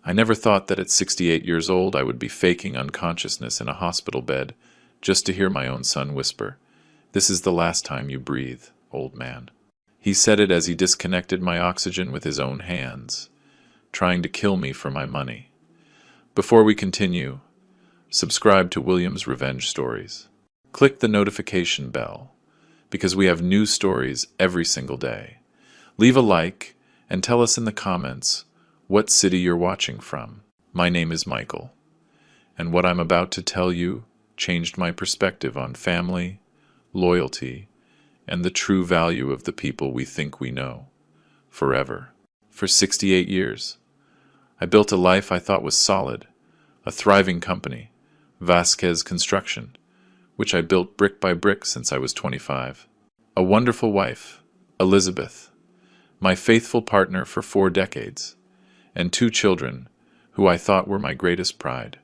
I never thought that at 68 years old I would be faking unconsciousness in a hospital bed just to hear my own son whisper, "This is the last time you breathe, old man." He said it as he disconnected my oxygen with his own hands, trying to kill me for my money. Before we continue, subscribe to William's Revenge Stories. Click the notification bell, because we have new stories every single day. Leave a like and tell us in the comments what city you're watching from. My name is Michael, and what I'm about to tell you changed my perspective on family, loyalty, and the true value of the people we think we know, forever. For 68 years, I built a life I thought was solid, a thriving company, Vasquez Construction, which I built brick by brick since I was 25. A wonderful wife, Elizabeth, my faithful partner for 4 decades, and 2 children who I thought were my greatest pride.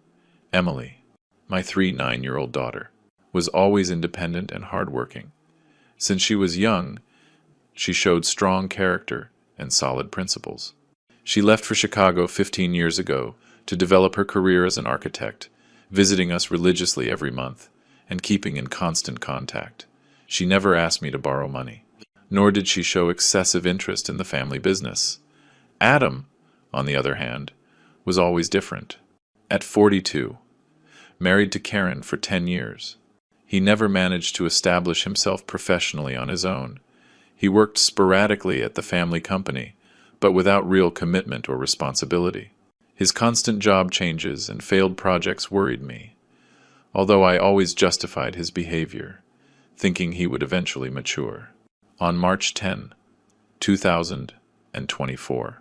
Emily, my 9-year-old daughter, was always independent and hardworking. Since she was young, she showed strong character and solid principles. She left for Chicago 15 years ago to develop her career as an architect, visiting us religiously every month and keeping in constant contact. She never asked me to borrow money, nor did she show excessive interest in the family business. Adam, on the other hand, was always different. At 42, married to Karen for 10 years, he never managed to establish himself professionally on his own. He worked sporadically at the family company, but without real commitment or responsibility. His constant job changes and failed projects worried me, although I always justified his behavior, thinking he would eventually mature. On March 10, 2024,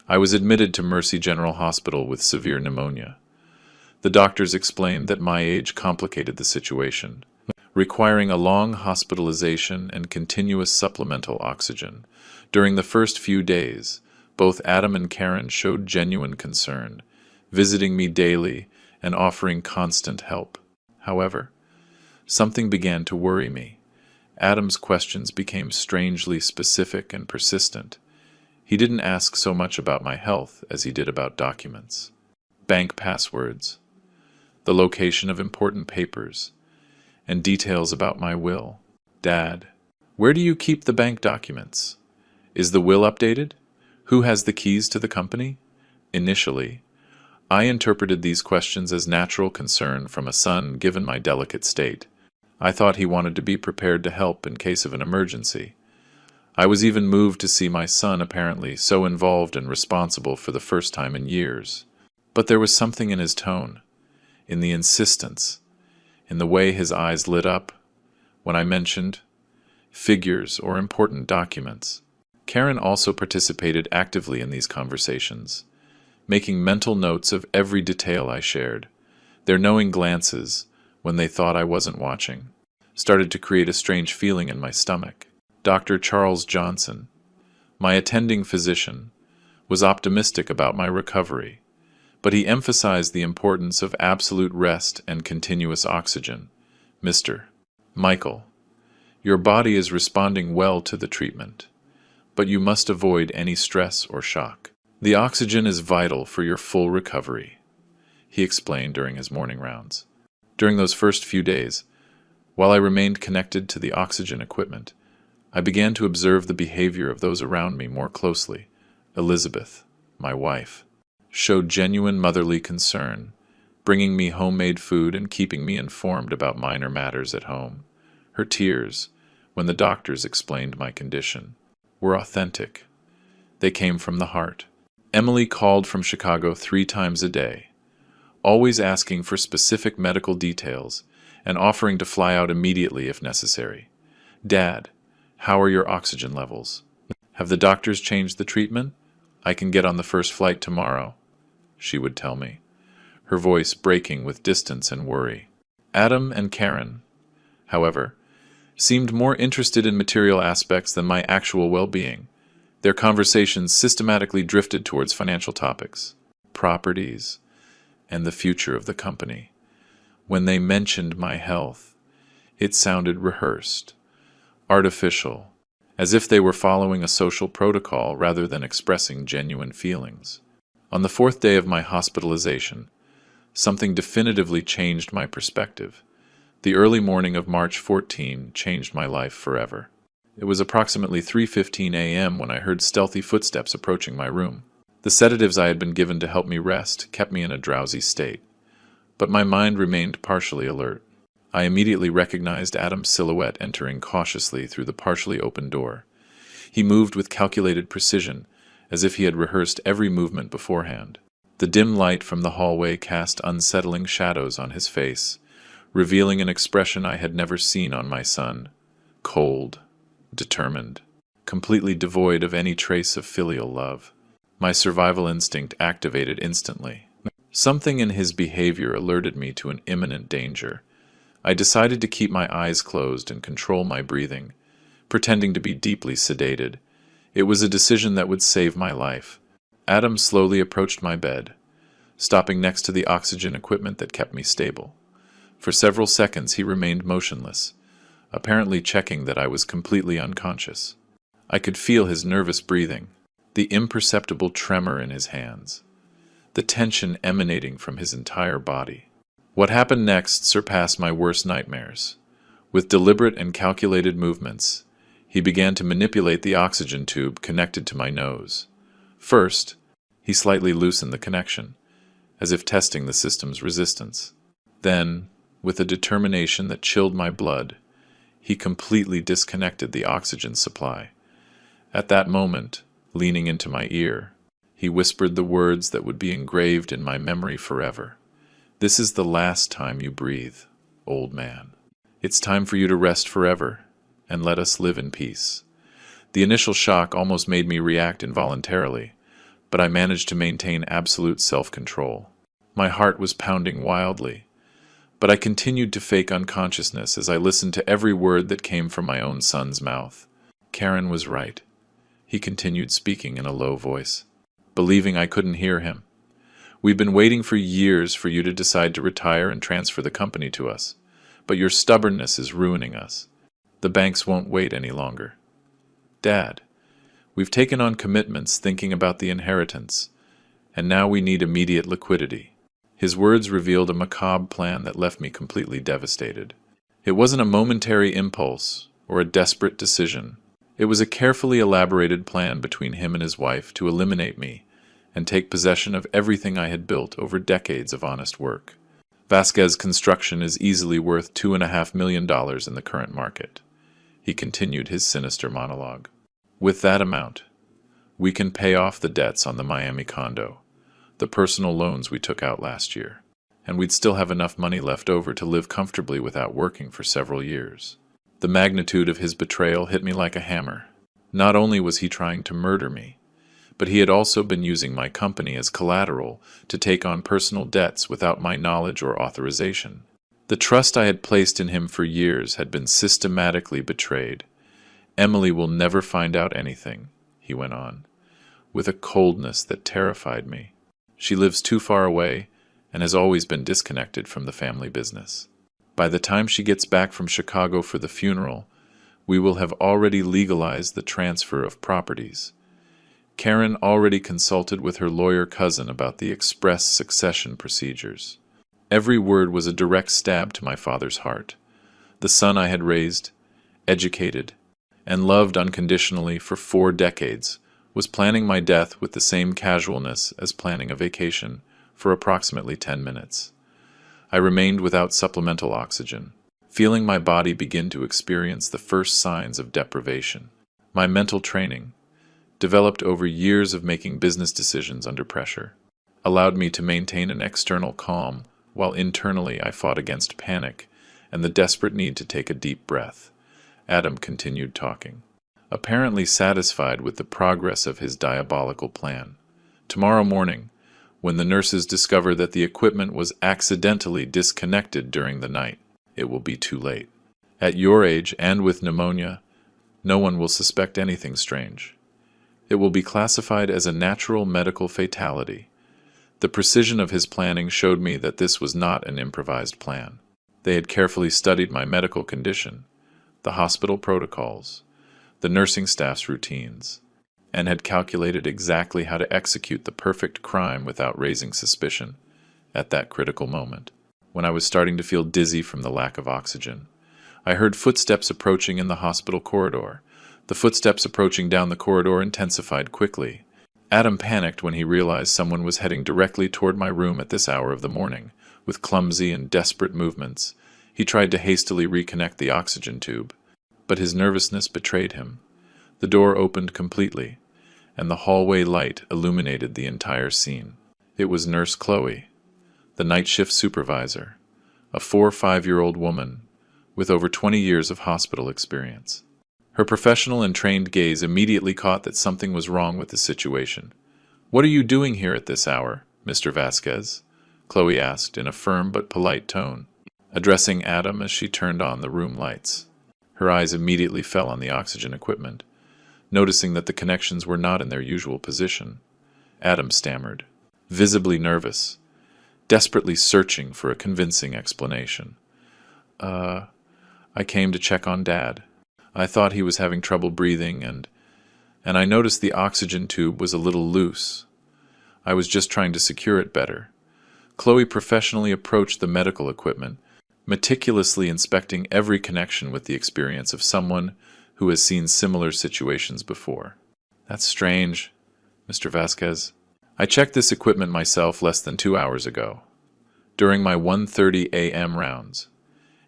I was admitted to Mercy General Hospital with severe pneumonia. The doctors explained that my age complicated the situation, requiring a long hospitalization and continuous supplemental oxygen. During the first few days, both Adam and Karen showed genuine concern, visiting me daily and offering constant help. However, something began to worry me. Adam's questions became strangely specific and persistent. He didn't ask so much about my health as he did about documents, bank passwords, the location of important papers, and details about my will. "Dad, where do you keep the bank documents? Is the will updated? Who has the keys to the company?" Initially, I interpreted these questions as natural concern from a son given my delicate state. I thought he wanted to be prepared to help in case of an emergency. I was even moved to see my son apparently so involved and responsible for the first time in years. But there was something in his tone, in the insistence, in the way his eyes lit up when I mentioned figures or important documents. Karen also participated actively in these conversations, making mental notes of every detail I shared. Their knowing glances, when they thought I wasn't watching, started to create a strange feeling in my stomach. Dr. Charles Johnson, my attending physician, was optimistic about my recovery, but he emphasized the importance of absolute rest and continuous oxygen. "Mr. Michael, your body is responding well to the treatment, but you must avoid any stress or shock. The oxygen is vital for your full recovery," he explained during his morning rounds. During those first few days, while I remained connected to the oxygen equipment, I began to observe the behavior of those around me more closely. Elizabeth, my wife, showed genuine motherly concern, bringing me homemade food and keeping me informed about minor matters at home. Her tears, when the doctors explained my condition, were authentic. They came from the heart. Emily called from Chicago 3 times a day, always asking for specific medical details and offering to fly out immediately if necessary. "Dad, how are your oxygen levels? Have the doctors changed the treatment? I can get on the first flight tomorrow," she would tell me, her voice breaking with distance and worry. Adam and Karen, however, seemed more interested in material aspects than my actual well-being. Their conversations systematically drifted towards financial topics, properties, and the future of the company. When they mentioned my health, it sounded rehearsed, artificial, as if they were following a social protocol rather than expressing genuine feelings. On the fourth day of my hospitalization, something definitively changed my perspective. The early morning of March 14 changed my life forever. It was approximately 3:15 a.m. when I heard stealthy footsteps approaching my room. The sedatives I had been given to help me rest kept me in a drowsy state, but my mind remained partially alert. I immediately recognized Adam's silhouette entering cautiously through the partially open door. He moved with calculated precision, as if he had rehearsed every movement beforehand. The dim light from the hallway cast unsettling shadows on his face, revealing an expression I had never seen on my son: cold, determined, completely devoid of any trace of filial love. My survival instinct activated instantly. Something in his behavior alerted me to an imminent danger. I decided to keep my eyes closed and control my breathing, pretending to be deeply sedated. It was a decision that would save my life. Adam slowly approached my bed, stopping next to the oxygen equipment that kept me stable. For several seconds he remained motionless, apparently checking that I was completely unconscious. I could feel his nervous breathing, the imperceptible tremor in his hands, the tension emanating from his entire body. What happened next surpassed my worst nightmares. With deliberate and calculated movements, he began to manipulate the oxygen tube connected to my nose. First, he slightly loosened the connection, as if testing the system's resistance. Then, with a determination that chilled my blood, he completely disconnected the oxygen supply. At that moment, leaning into my ear, he whispered the words that would be engraved in my memory forever. "This is the last time you breathe, old man. It's time for you to rest forever, and let us live in peace." The initial shock almost made me react involuntarily, but I managed to maintain absolute self-control. My heart was pounding wildly, but I continued to fake unconsciousness as I listened to every word that came from my own son's mouth. Karen was right. He continued speaking in a low voice, believing I couldn't hear him. "We've been waiting for years for you to decide to retire and transfer the company to us, but your stubbornness is ruining us. The banks won't wait any longer. Dad, we've taken on commitments thinking about the inheritance, and now we need immediate liquidity." His words revealed a macabre plan that left me completely devastated. It wasn't a momentary impulse or a desperate decision. It was a carefully elaborated plan between him and his wife to eliminate me and take possession of everything I had built over decades of honest work. Vasquez Construction is easily worth $2.5 million in the current market. He continued his sinister monologue. With that amount, we can pay off the debts on the Miami condo, the personal loans we took out last year, and we'd still have enough money left over to live comfortably without working for several years. The magnitude of his betrayal hit me like a hammer. Not only was he trying to murder me, but he had also been using my company as collateral to take on personal debts without my knowledge or authorization. The trust I had placed in him for years had been systematically betrayed. "Emily will never find out anything," he went on, with a coldness that terrified me. "She lives too far away and has always been disconnected from the family business. By the time she gets back from Chicago for the funeral, we will have already legalized the transfer of properties. Karen already consulted with her lawyer cousin about the express succession procedures." Every word was a direct stab to my father's heart. The son I had raised, educated, and loved unconditionally for 4 decades was planning my death with the same casualness as planning a vacation for approximately 10 minutes. I remained without supplemental oxygen, feeling my body begin to experience the first signs of deprivation. My mental training, developed over years of making business decisions under pressure, allowed me to maintain an external calm while internally I fought against panic and the desperate need to take a deep breath. Adam continued talking, apparently satisfied with the progress of his diabolical plan. "Tomorrow morning, when the nurses discover that the equipment was accidentally disconnected during the night, it will be too late. At your age and with pneumonia, no one will suspect anything strange. It will be classified as a natural medical fatality." The precision of his planning showed me that this was not an improvised plan. They had carefully studied my medical condition, the hospital protocols, the nursing staff's routines, and had calculated exactly how to execute the perfect crime without raising suspicion at that critical moment. When I was starting to feel dizzy from the lack of oxygen, I heard footsteps approaching in the hospital corridor. The footsteps approaching down the corridor intensified quickly. Adam panicked when he realized someone was heading directly toward my room at this hour of the morning. With clumsy and desperate movements, he tried to hastily reconnect the oxygen tube, but his nervousness betrayed him. The door opened completely, and the hallway light illuminated the entire scene. It was Nurse Chloe, the night shift supervisor, a 4 or 5-year-old woman with over 20 years of hospital experience. Her professional and trained gaze immediately caught that something was wrong with the situation. "What are you doing here at this hour, Mr. Vasquez?" Chloe asked in a firm but polite tone, addressing Adam as she turned on the room lights. Her eyes immediately fell on the oxygen equipment, noticing that the connections were not in their usual position. Adam stammered, visibly nervous, desperately searching for a convincing explanation. I came to check on Dad. I thought he was having trouble breathing, and I noticed the oxygen tube was a little loose. I was just trying to secure it better." Chloe professionally approached the medical equipment, meticulously inspecting every connection with the experience of someone who has seen similar situations before. "That's strange, Mr. Vasquez. I checked this equipment myself less than 2 hours ago, during my 1:30 a.m. rounds,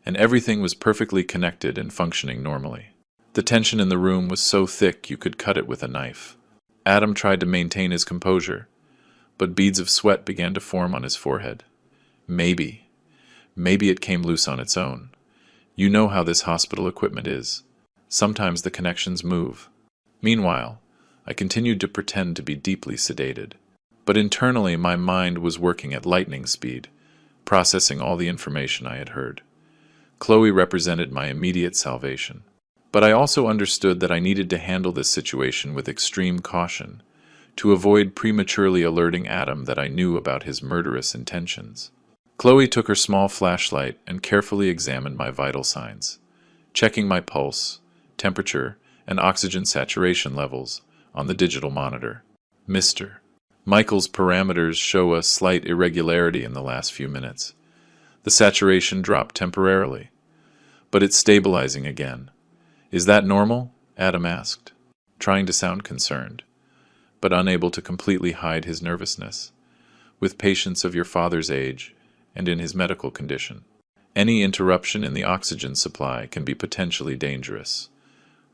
and everything was perfectly connected and functioning normally. The tension in the room was so thick you could cut it with a knife." Adam tried to maintain his composure, but beads of sweat began to form on his forehead. Maybe it came loose on its own. You know how this hospital equipment is. Sometimes the connections move. Meanwhile, I continued to pretend to be deeply sedated. But internally my mind was working at lightning speed, processing all the information I had heard. Chloe represented my immediate salvation. But I also understood that I needed to handle this situation with extreme caution, to avoid prematurely alerting Adam that I knew about his murderous intentions. Chloe took her small flashlight and carefully examined my vital signs, checking my pulse, temperature, and oxygen saturation levels on the digital monitor. "Mr. Michael's parameters show a slight irregularity in the last few minutes. The saturation dropped temporarily, but it's stabilizing again. Is that normal?" Adam asked, trying to sound concerned, but unable to completely hide his nervousness. "With patients of your father's age and in his medical condition, any interruption in the oxygen supply can be potentially dangerous,"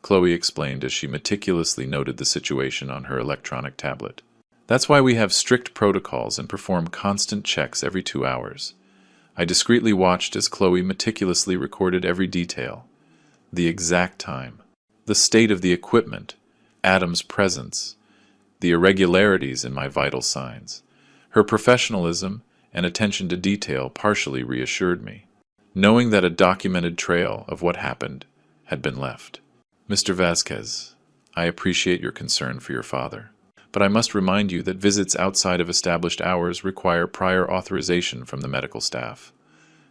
Chloe explained as she meticulously noted the situation on her electronic tablet. "That's why we have strict protocols and perform constant checks every 2 hours. I discreetly watched as Chloe meticulously recorded every detail. The exact time, the state of the equipment, Adam's presence, the irregularities in my vital signs. Her professionalism and attention to detail partially reassured me, knowing that a documented trail of what happened had been left. "Mr. Vasquez, I appreciate your concern for your father, but I must remind you that visits outside of established hours require prior authorization from the medical staff,"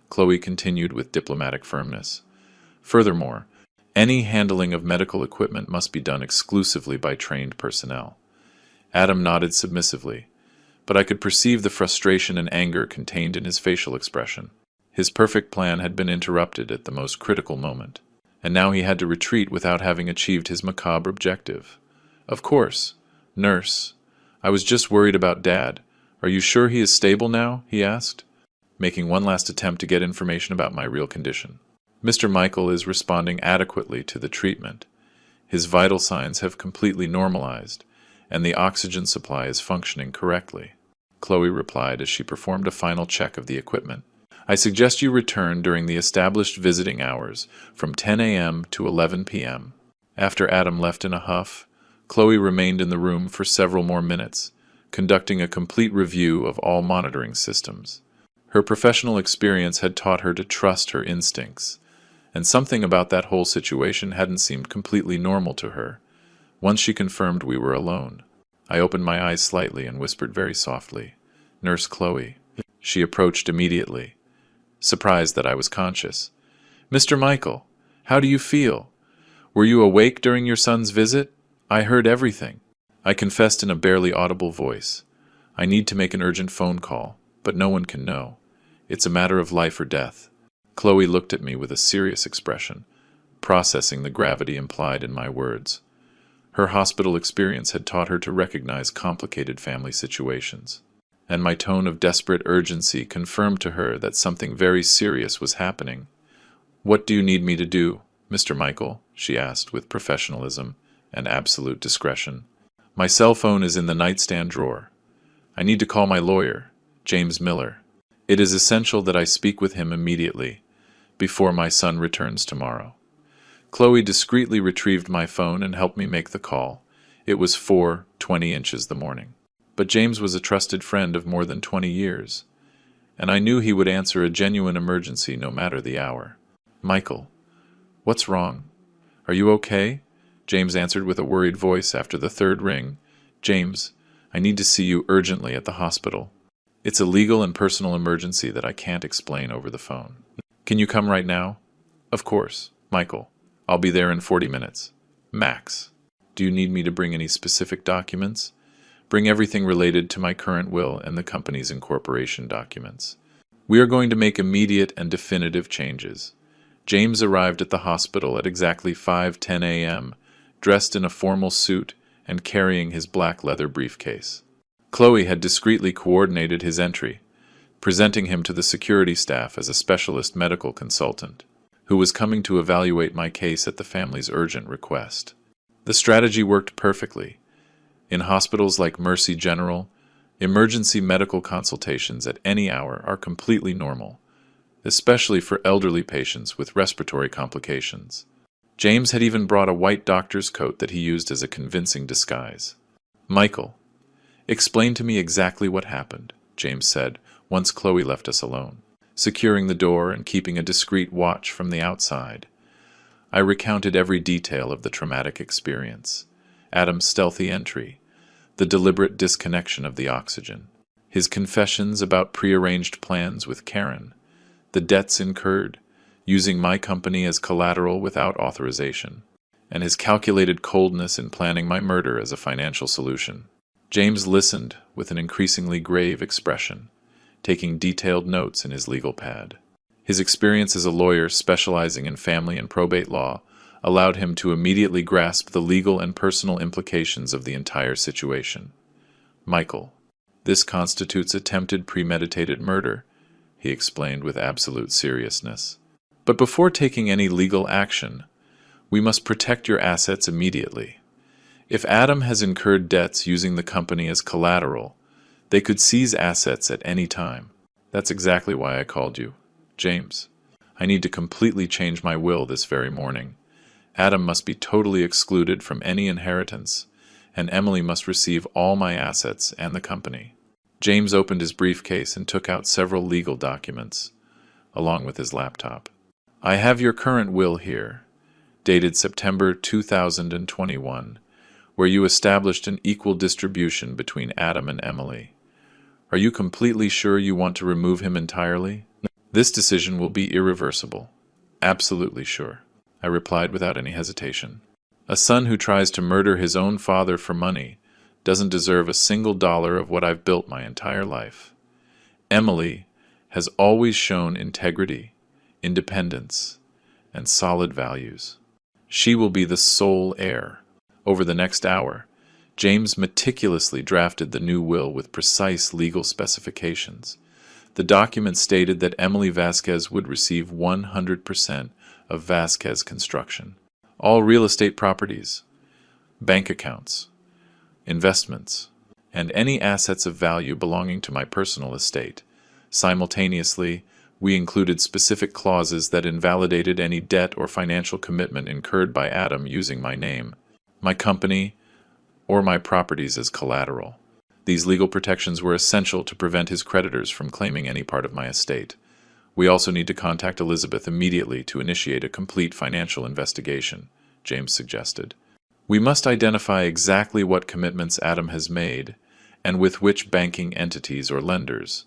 Chloe continued with diplomatic firmness. "Furthermore, any handling of medical equipment must be done exclusively by trained personnel." Adam nodded submissively, but I could perceive the frustration and anger contained in his facial expression. His perfect plan had been interrupted at the most critical moment, and now he had to retreat without having achieved his macabre objective. "Of course, nurse. I was just worried about Dad. Are you sure he is stable now?" he asked, making one last attempt to get information about my real condition. "Mr. Michael is responding adequately to the treatment. His vital signs have completely normalized, and the oxygen supply is functioning correctly," Chloe replied as she performed a final check of the equipment. "I suggest you return during the established visiting hours from 10 a.m. to 11 p.m. After Adam left in a huff, Chloe remained in the room for several more minutes, conducting a complete review of all monitoring systems. Her professional experience had taught her to trust her instincts, and something about that whole situation hadn't seemed completely normal to her. Once she confirmed we were alone, I opened my eyes slightly and whispered very softly, "Nurse Chloe." She approached immediately, surprised that I was conscious. "Mr. Michael, how do you feel? Were you awake during your son's visit? I heard everything." I confessed in a barely audible voice. I need to make an urgent phone call, but no one can know. It's a matter of life or death. Chloe looked at me with a serious expression, processing the gravity implied in my words. Her hospital experience had taught her to recognize complicated family situations, and my tone of desperate urgency confirmed to her that something very serious was happening. "What do you need me to do, Mr. Michael?" she asked with professionalism and absolute discretion. "My cell phone is in the nightstand drawer. I need to call my lawyer, James Miller. It is essential that I speak with him immediately, before my son returns tomorrow." Chloe discreetly retrieved my phone and helped me make the call. It was 4:20 inches the morning. But James was a trusted friend of more than 20 years, and I knew he would answer a genuine emergency no matter the hour. "Michael, what's wrong? Are you okay?" James answered with a worried voice after the third ring. "James, I need to see you urgently at the hospital. It's a legal and personal emergency that I can't explain over the phone. Can you come right now?" "Of course, Michael. I'll be there in 40 minutes. Max. Do you need me to bring any specific documents?" "Bring everything related to my current will and the company's incorporation documents. We are going to make immediate and definitive changes." James arrived at the hospital at exactly 5:10 a.m., dressed in a formal suit and carrying his black leather briefcase. Chloe had discreetly coordinated his entry, presenting him to the security staff as a specialist medical consultant, who was coming to evaluate my case at the family's urgent request. The strategy worked perfectly. In hospitals like Mercy General, emergency medical consultations at any hour are completely normal, especially for elderly patients with respiratory complications. James had even brought a white doctor's coat that he used as a convincing disguise. "Michael, explain to me exactly what happened," James said, once Chloe left us alone, securing the door and keeping a discreet watch from the outside. I recounted every detail of the traumatic experience: Adam's stealthy entry, the deliberate disconnection of the oxygen, his confessions about prearranged plans with Karen, the debts incurred, using my company as collateral without authorization, and his calculated coldness in planning my murder as a financial solution. James listened with an increasingly grave expression, taking detailed notes in his legal pad. His experience as a lawyer specializing in family and probate law allowed him to immediately grasp the legal and personal implications of the entire situation. "Michael, this constitutes attempted premeditated murder," he explained with absolute seriousness. "But before taking any legal action, we must protect your assets immediately. If Adam has incurred debts using the company as collateral, they could seize assets at any time. That's exactly why I called you. James, I need to completely change my will this very morning. Adam must be totally excluded from any inheritance, and Emily must receive all my assets and the company." James opened his briefcase and took out several legal documents, along with his laptop. "I have your current will here, dated September 2021, where you established an equal distribution between Adam and Emily. Are you completely sure you want to remove him entirely?" "This decision will be irreversible." "Absolutely sure," I replied without any hesitation. "A son who tries to murder his own father for money doesn't deserve a single dollar of what I've built my entire life. Emily has always shown integrity, independence, and solid values. She will be the sole heir." Over the next hour, James meticulously drafted the new will with precise legal specifications. The document stated that Emily Vasquez would receive 100% of Vasquez Construction, all real estate properties, bank accounts, investments, and any assets of value belonging to my personal estate. Simultaneously, we included specific clauses that invalidated any debt or financial commitment incurred by Adam using my name, my company, or my properties as collateral. These legal protections were essential to prevent his creditors from claiming any part of my estate. "We also need to contact Elizabeth immediately to initiate a complete financial investigation," James suggested. "We must identify exactly what commitments Adam has made and with which banking entities or lenders.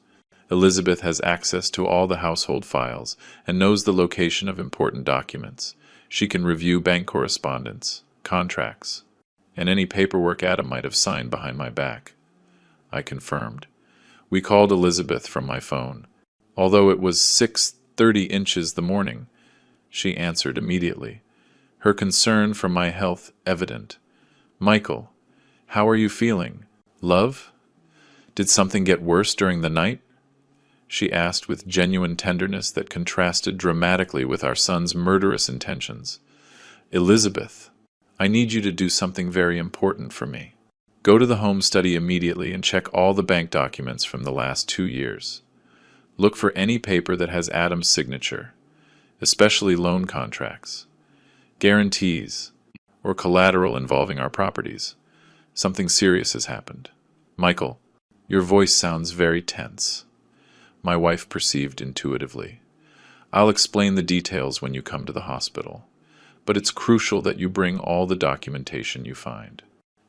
Elizabeth has access to all the household files and knows the location of important documents. She can review bank correspondence, contracts, and any paperwork Adam might have signed behind my back. I confirmed. We called Elizabeth from my phone. Although it was 6:30 inches the morning, she answered immediately, her concern for my health evident. "Michael, how are you feeling? Love? Did something get worse during the night?" she asked with genuine tenderness that contrasted dramatically with our son's murderous intentions. "Elizabeth, I need you to do something very important for me. Go to the home study immediately and check all the bank documents from the last 2 years. Look for any paper that has Adam's signature, especially loan contracts, guarantees, or collateral involving our properties. Something serious has happened. Michael, your voice sounds very tense," my wife perceived intuitively. "I'll explain the details when you come to the hospital, but it's crucial that you bring all the documentation you find.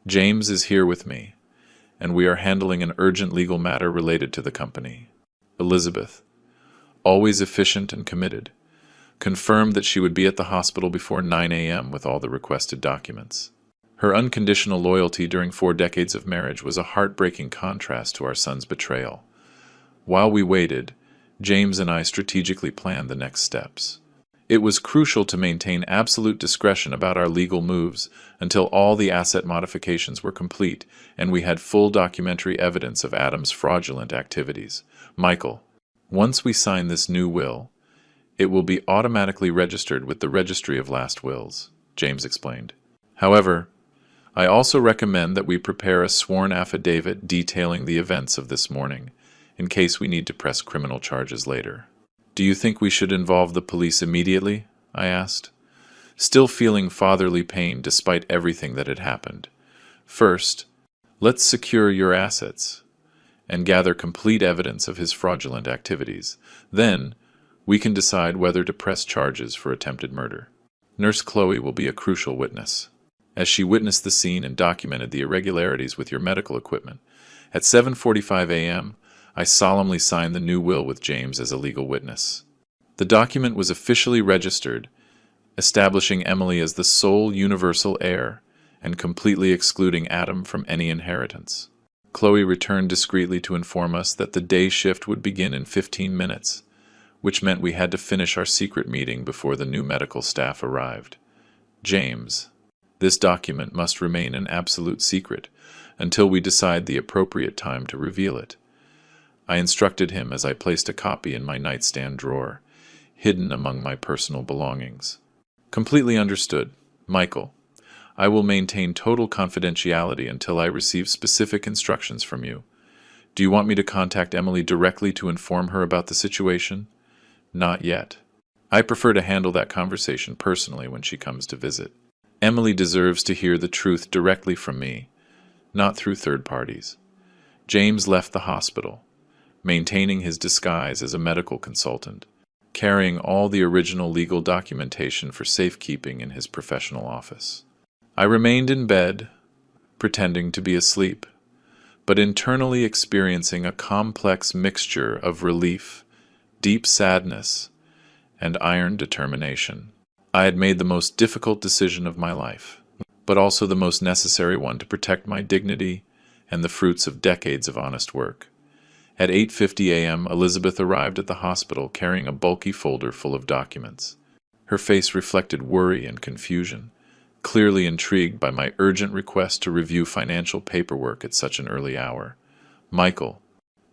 James is here with me, and we are handling an urgent legal matter related to the company. Elizabeth, always efficient and committed, confirmed that she would be at the hospital before 9 a.m. with all the requested documents. Her unconditional loyalty during 4 decades of marriage was a heartbreaking contrast to our son's betrayal. While we waited, James and I strategically planned the next steps. It was crucial to maintain absolute discretion about our legal moves until all the asset modifications were complete and we had full documentary evidence of Adam's fraudulent activities. Michael, once we sign this new will, it will be automatically registered with the Registry of Last Wills," James explained. "However, I also recommend that we prepare a sworn affidavit detailing the events of this morning, in case we need to press criminal charges later." "Do you think we should involve the police immediately?" I asked, still feeling fatherly pain despite everything that had happened. "First, let's secure your assets and gather complete evidence of his fraudulent activities. Then, we can decide whether to press charges for attempted murder. Nurse Chloe will be a crucial witness, as she witnessed the scene and documented the irregularities with your medical equipment. At 7:45 a.m., I solemnly signed the new will with James as a legal witness. The document was officially registered, establishing Emily as the sole universal heir and completely excluding Adam from any inheritance. Chloe returned discreetly to inform us that the day shift would begin in 15 minutes, which meant we had to finish our secret meeting before the new medical staff arrived. "James, this document must remain an absolute secret until we decide the appropriate time to reveal it," I instructed him as I placed a copy in my nightstand drawer, hidden among my personal belongings. "Completely understood. Michael, I will maintain total confidentiality until I receive specific instructions from you. Do you want me to contact Emily directly to inform her about the situation?" "Not yet. I prefer to handle that conversation personally when she comes to visit. Emily deserves to hear the truth directly from me, not through third parties." James left the hospital, maintaining his disguise as a medical consultant, carrying all the original legal documentation for safekeeping in his professional office. I remained in bed, pretending to be asleep, but internally experiencing a complex mixture of relief, deep sadness, and iron determination. I had made the most difficult decision of my life, but also the most necessary one to protect my dignity and the fruits of decades of honest work. At 8:50 a.m., Elizabeth arrived at the hospital carrying a bulky folder full of documents. Her face reflected worry and confusion, clearly intrigued by my urgent request to review financial paperwork at such an early hour. "Michael,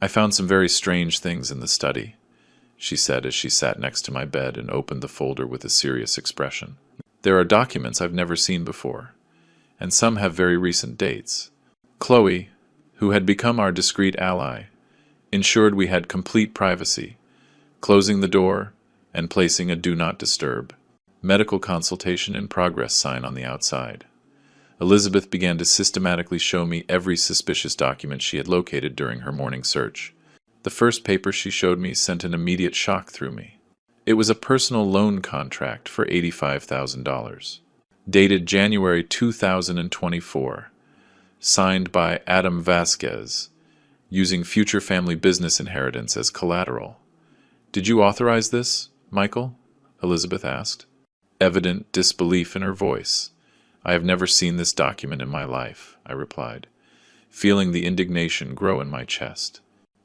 I found some very strange things in the study," she said as she sat next to my bed and opened the folder with a serious expression. "There are documents I've never seen before, and some have very recent dates." Chloe, who had become our discreet ally, ensured we had complete privacy, closing the door and placing a "Do Not Disturb" medical consultation in progress sign on the outside. Elizabeth began to systematically show me every suspicious document she had located during her morning search. The first paper she showed me sent an immediate shock through me. It was a personal loan contract for $85,000, dated January 2024, signed by Adam Vasquez, using future family business inheritance as collateral. "Did you authorize this, Michael?" Elizabeth asked. Evident disbelief in her voice, I have never seen this document in my life, I replied, feeling the indignation grow in my chest.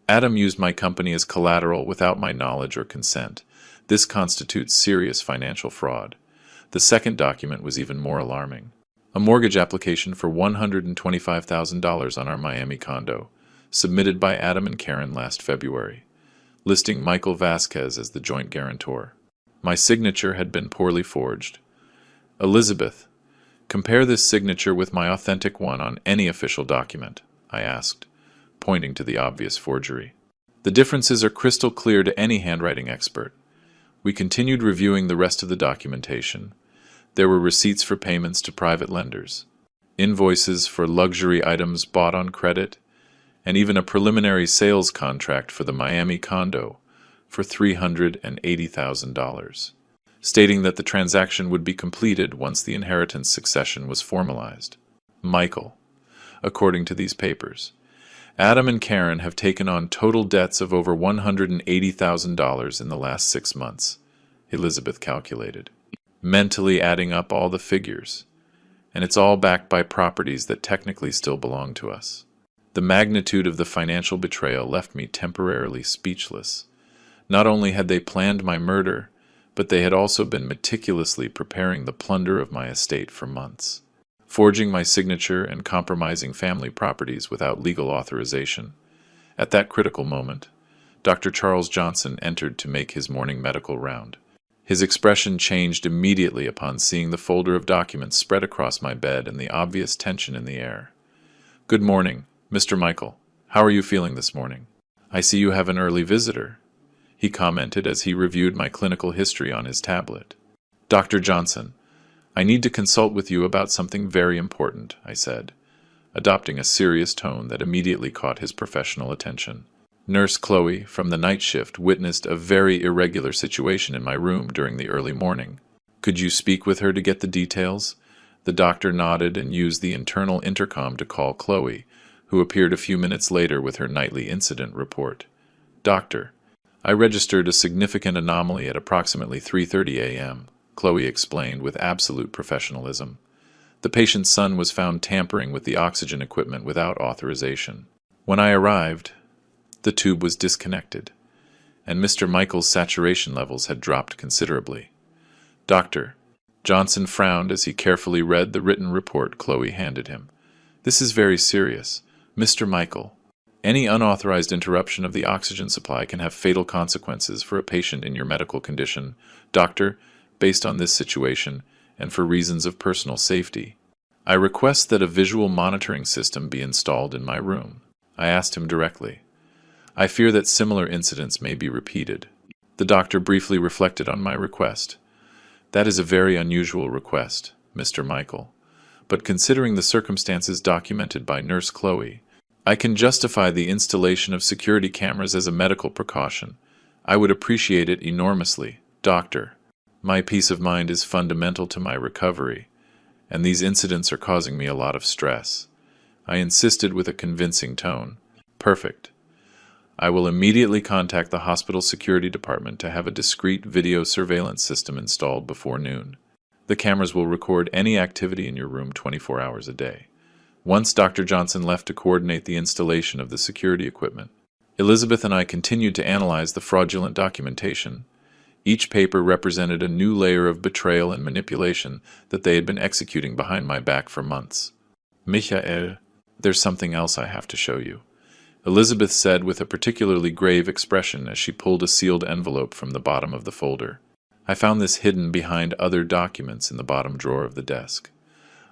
Adam used my company as collateral without my knowledge or consent. This constitutes serious financial fraud. The second document was even more alarming. A mortgage application for $125,000 on our Miami condo, submitted by Adam and Karen last February, listing Michael Vasquez as the joint guarantor. My signature had been poorly forged. Elizabeth, compare this signature with my authentic one on any official document, I asked, pointing to the obvious forgery. The differences are crystal clear to any handwriting expert. We continued reviewing the rest of the documentation. There were receipts for payments to private lenders, invoices for luxury items bought on credit, and even a preliminary sales contract for the Miami condo for $380,000, stating that the transaction would be completed once the inheritance succession was formalized. Michael, according to these papers, Adam and Karen have taken on total debts of over $180,000 in the last 6 months, Elizabeth calculated, mentally adding up all the figures, and it's all backed by properties that technically still belong to us. The magnitude of the financial betrayal left me temporarily speechless. Not only had they planned my murder, but they had also been meticulously preparing the plunder of my estate for months, forging my signature and compromising family properties without legal authorization. At that critical moment, Dr. Charles Johnson entered to make his morning medical round. His expression changed immediately upon seeing the folder of documents spread across my bed and the obvious tension in the air. "Good morning, Mr. Michael. How are you feeling this morning? I see you have an early visitor," he commented as he reviewed my clinical history on his tablet. "Dr. Johnson, I need to consult with you about something very important," I said, adopting a serious tone that immediately caught his professional attention. Nurse Chloe, from the night shift, witnessed a very irregular situation in my room during the early morning. "Could you speak with her to get the details?" The doctor nodded and used the internal intercom to call Chloe, who appeared a few minutes later with her nightly incident report. "Doctor, I registered a significant anomaly at approximately 3:30 a.m., Chloe explained with absolute professionalism. "The patient's son was found tampering with the oxygen equipment without authorization. When I arrived, the tube was disconnected, and Mr. Michael's saturation levels had dropped considerably." "Doctor," Johnson frowned as he carefully read the written report Chloe handed him. "This is very serious. Mr. Michael, any unauthorized interruption of the oxygen supply can have fatal consequences for a patient in your medical condition. Doctor, based on this situation, and for reasons of personal safety, I request that a visual monitoring system be installed in my room." I asked him directly. "I fear that similar incidents may be repeated." The doctor briefly reflected on my request. "That is a very unusual request, Mr. Michael, but considering the circumstances documented by Nurse Chloe, I can justify the installation of security cameras as a medical precaution. I would appreciate it enormously, Doctor. My peace of mind is fundamental to my recovery, and these incidents are causing me a lot of stress." I insisted with a convincing tone. "Perfect. I will immediately contact the hospital security department to have a discreet video surveillance system installed before noon. The cameras will record any activity in your room 24 hours a day." Once Dr. Johnson left to coordinate the installation of the security equipment, Elizabeth and I continued to analyze the fraudulent documentation. Each paper represented a new layer of betrayal and manipulation that they had been executing behind my back for months. "Michael, there's something else I have to show you," Elizabeth said with a particularly grave expression as she pulled a sealed envelope from the bottom of the folder. "I found this hidden behind other documents in the bottom drawer of the desk."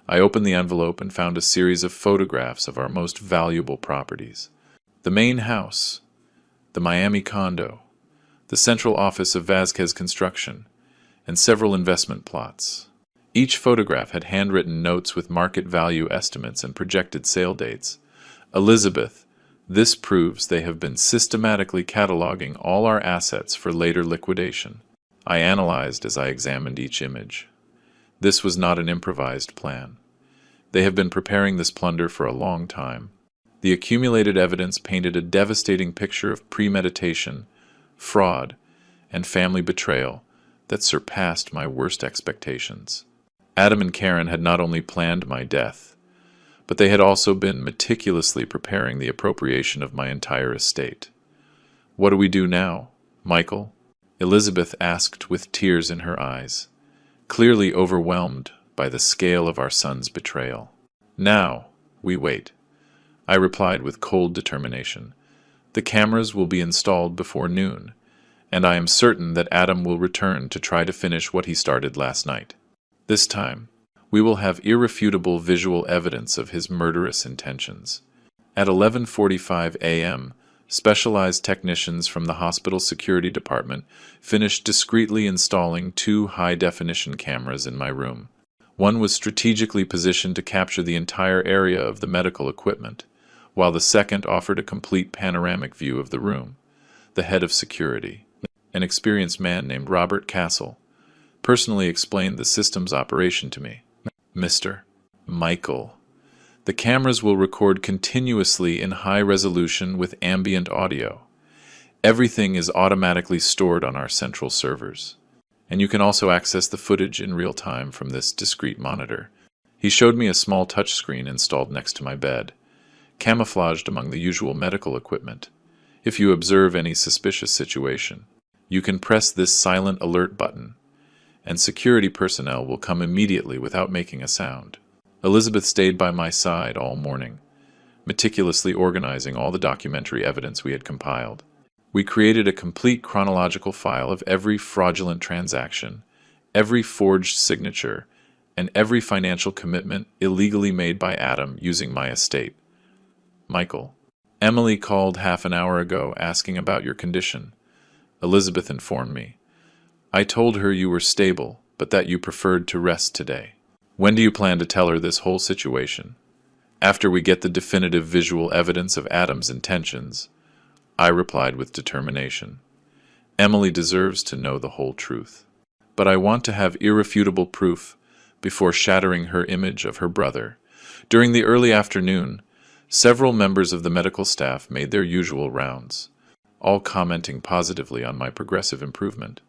I opened the envelope and found a series of photographs of our most valuable properties. The main house, the Miami condo, the central office of Vasquez Construction, and several investment plots. Each photograph had handwritten notes with market value estimates and projected sale dates. "Elizabeth, this proves they have been systematically cataloging all our assets for later liquidation," I analyzed as I examined each image. This was not an improvised plan. They have been preparing this plunder for a long time. The accumulated evidence painted a devastating picture of premeditation, fraud, and family betrayal that surpassed my worst expectations. Adam and Karen had not only planned my death, but they had also been meticulously preparing the appropriation of my entire estate. "What do we do now, Michael?" Elizabeth asked with tears in her eyes, clearly overwhelmed by the scale of our son's betrayal. "Now, we wait," I replied with cold determination. "The cameras will be installed before noon, and I am certain that Adam will return to try to finish what he started last night. This time, we will have irrefutable visual evidence of his murderous intentions." At 11:45 a.m., specialized technicians from the hospital security department finished discreetly installing 2 high-definition cameras in my room. One was strategically positioned to capture the entire area of the medical equipment, while the second offered a complete panoramic view of the room. The head of security, an experienced man named Robert Castle, personally explained the system's operation to me. "Mr. Michael, the cameras will record continuously in high resolution with ambient audio. Everything is automatically stored on our central servers, and you can also access the footage in real time from this discrete monitor." He showed me a small touchscreen installed next to my bed, camouflaged among the usual medical equipment. If you observe any suspicious situation, you can press this silent alert button, and security personnel will come immediately without making a sound. Elizabeth stayed by my side all morning, meticulously organizing all the documentary evidence we had compiled. We created a complete chronological file of every fraudulent transaction, every forged signature, and every financial commitment illegally made by Adam using my estate. "Michael, Emily called half an hour ago asking about your condition," Elizabeth informed me. "I told her you were stable, but that you preferred to rest today." "When do you plan to tell her this whole situation?" "After we get the definitive visual evidence of Adam's intentions," I replied with determination. "Emily deserves to know the whole truth. But I want to have irrefutable proof before shattering her image of her brother." During the early afternoon, several members of the medical staff made their usual rounds, all commenting positively on my progressive improvement.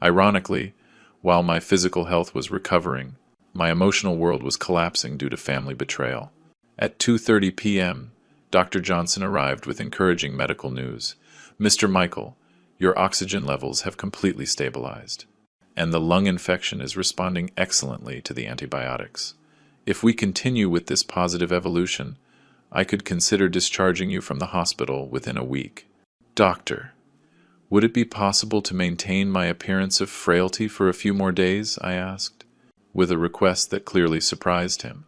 Ironically, while my physical health was recovering, my emotional world was collapsing due to family betrayal. At 2:30 p.m., Dr. Johnson arrived with encouraging medical news. "Mr. Michael, your oxygen levels have completely stabilized, and the lung infection is responding excellently to the antibiotics. If we continue with this positive evolution, I could consider discharging you from the hospital within a week." "Doctor, would it be possible to maintain my appearance of frailty for a few more days?" I asked, with a request that clearly surprised him.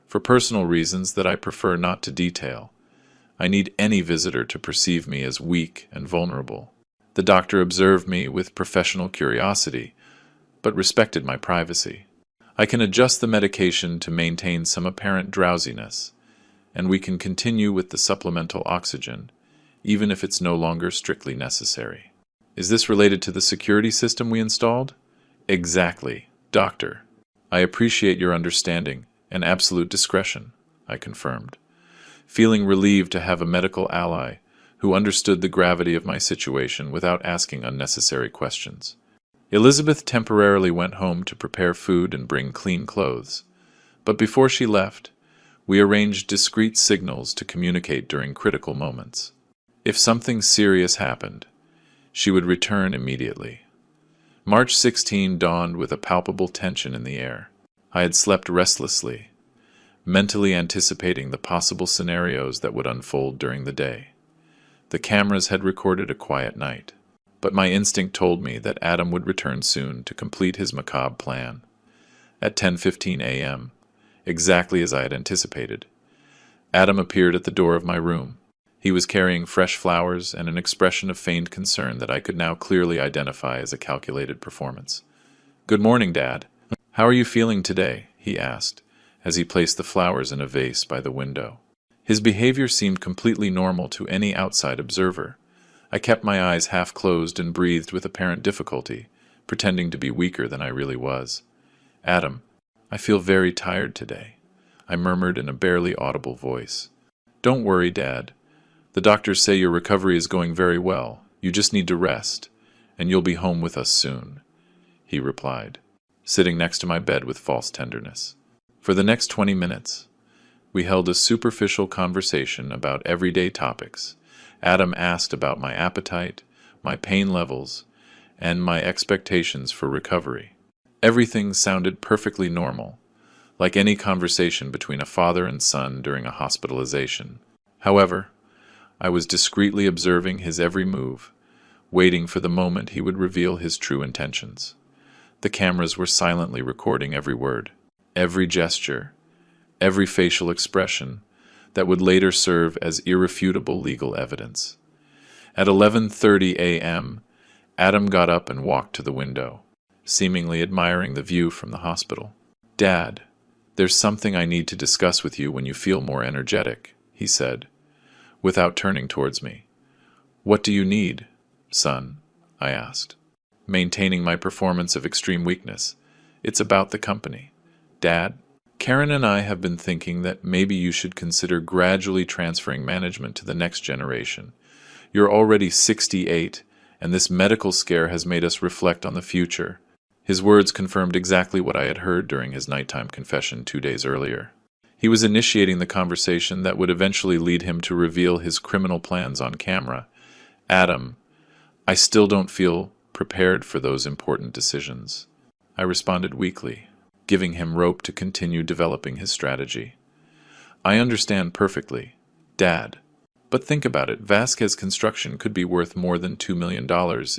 "For personal reasons that I prefer not to detail, I need any visitor to perceive me as weak and vulnerable." The doctor observed me with professional curiosity, but respected my privacy. "I can adjust the medication to maintain some apparent drowsiness, and we can continue with the supplemental oxygen, even if it's no longer strictly necessary." "Is this related to the security system we installed?" "Exactly, doctor. I appreciate your understanding and absolute discretion," I confirmed, feeling relieved to have a medical ally who understood the gravity of my situation without asking unnecessary questions. Elizabeth temporarily went home to prepare food and bring clean clothes, but before she left, we arranged discreet signals to communicate during critical moments. If something serious happened, she would return immediately. March 16 dawned with a palpable tension in the air. I had slept restlessly, mentally anticipating the possible scenarios that would unfold during the day. The cameras had recorded a quiet night, but my instinct told me that Adam would return soon to complete his macabre plan. At 10:15 a.m., exactly as I had anticipated, Adam appeared at the door of my room. He was carrying fresh flowers and an expression of feigned concern that I could now clearly identify as a calculated performance. "Good morning, Dad. How are you feeling today?" he asked, as he placed the flowers in a vase by the window. His behavior seemed completely normal to any outside observer. I kept my eyes half closed and breathed with apparent difficulty, pretending to be weaker than I really was. "Adam, I feel very tired today," I murmured in a barely audible voice. "Don't worry, Dad. The doctors say your recovery is going very well. You just need to rest, and you'll be home with us soon," he replied. sitting next to my bed with false tenderness. For the next 20 minutes, we held a superficial conversation about everyday topics. Adam asked about my appetite, my pain levels, and my expectations for recovery. Everything sounded perfectly normal, like any conversation between a father and son during a hospitalization. However, I was discreetly observing his every move, waiting for the moment he would reveal his true intentions. The cameras were silently recording every word, every gesture, every facial expression that would later serve as irrefutable legal evidence. At 11:30 a.m., Adam got up and walked to the window, seemingly admiring the view from the hospital. "Dad, there's something I need to discuss with you when you feel more energetic," he said, without turning towards me. "What do you need, son?" I asked, maintaining my performance of extreme weakness. "It's about the company. Dad, Karen and I have been thinking that maybe you should consider gradually transferring management to the next generation. You're already 68, and this medical scare has made us reflect on the future." His words confirmed exactly what I had heard during his nighttime confession 2 days earlier. He was initiating the conversation that would eventually lead him to reveal his criminal plans on camera. "Adam, I still don't feel prepared for those important decisions," I responded weakly, giving him rope to continue developing his strategy. "I understand perfectly, Dad. But think about it, Vasquez Construction could be worth more than $2 million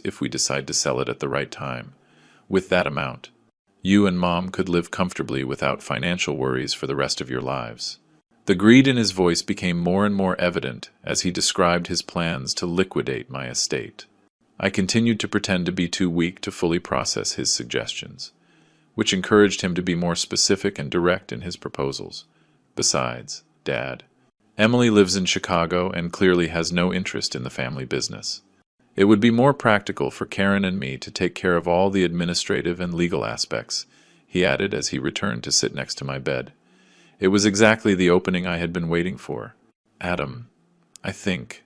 if we decide to sell it at the right time. With that amount, you and Mom could live comfortably without financial worries for the rest of your lives." The greed in his voice became more and more evident as he described his plans to liquidate my estate. I continued to pretend to be too weak to fully process his suggestions, which encouraged him to be more specific and direct in his proposals. "Besides, Dad, Emily lives in Chicago and clearly has no interest in the family business. It would be more practical for Karen and me to take care of all the administrative and legal aspects," he added as he returned to sit next to my bed. It was exactly the opening I had been waiting for. "Adam, I think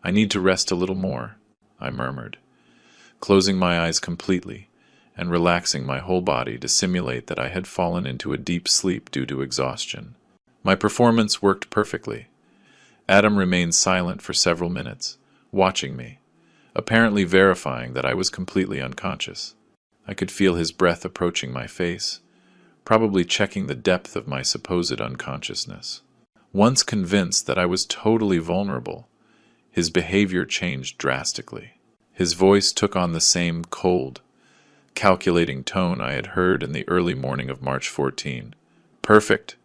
I need to rest a little more," I murmured, closing my eyes completely and relaxing my whole body to simulate that I had fallen into a deep sleep due to exhaustion. My performance worked perfectly. Adam remained silent for several minutes, watching me, apparently verifying that I was completely unconscious. I could feel his breath approaching my face, probably checking the depth of my supposed unconsciousness. Once convinced that I was totally vulnerable, his behavior changed drastically. His voice took on the same cold, calculating tone I had heard in the early morning of March 14. "Perfect,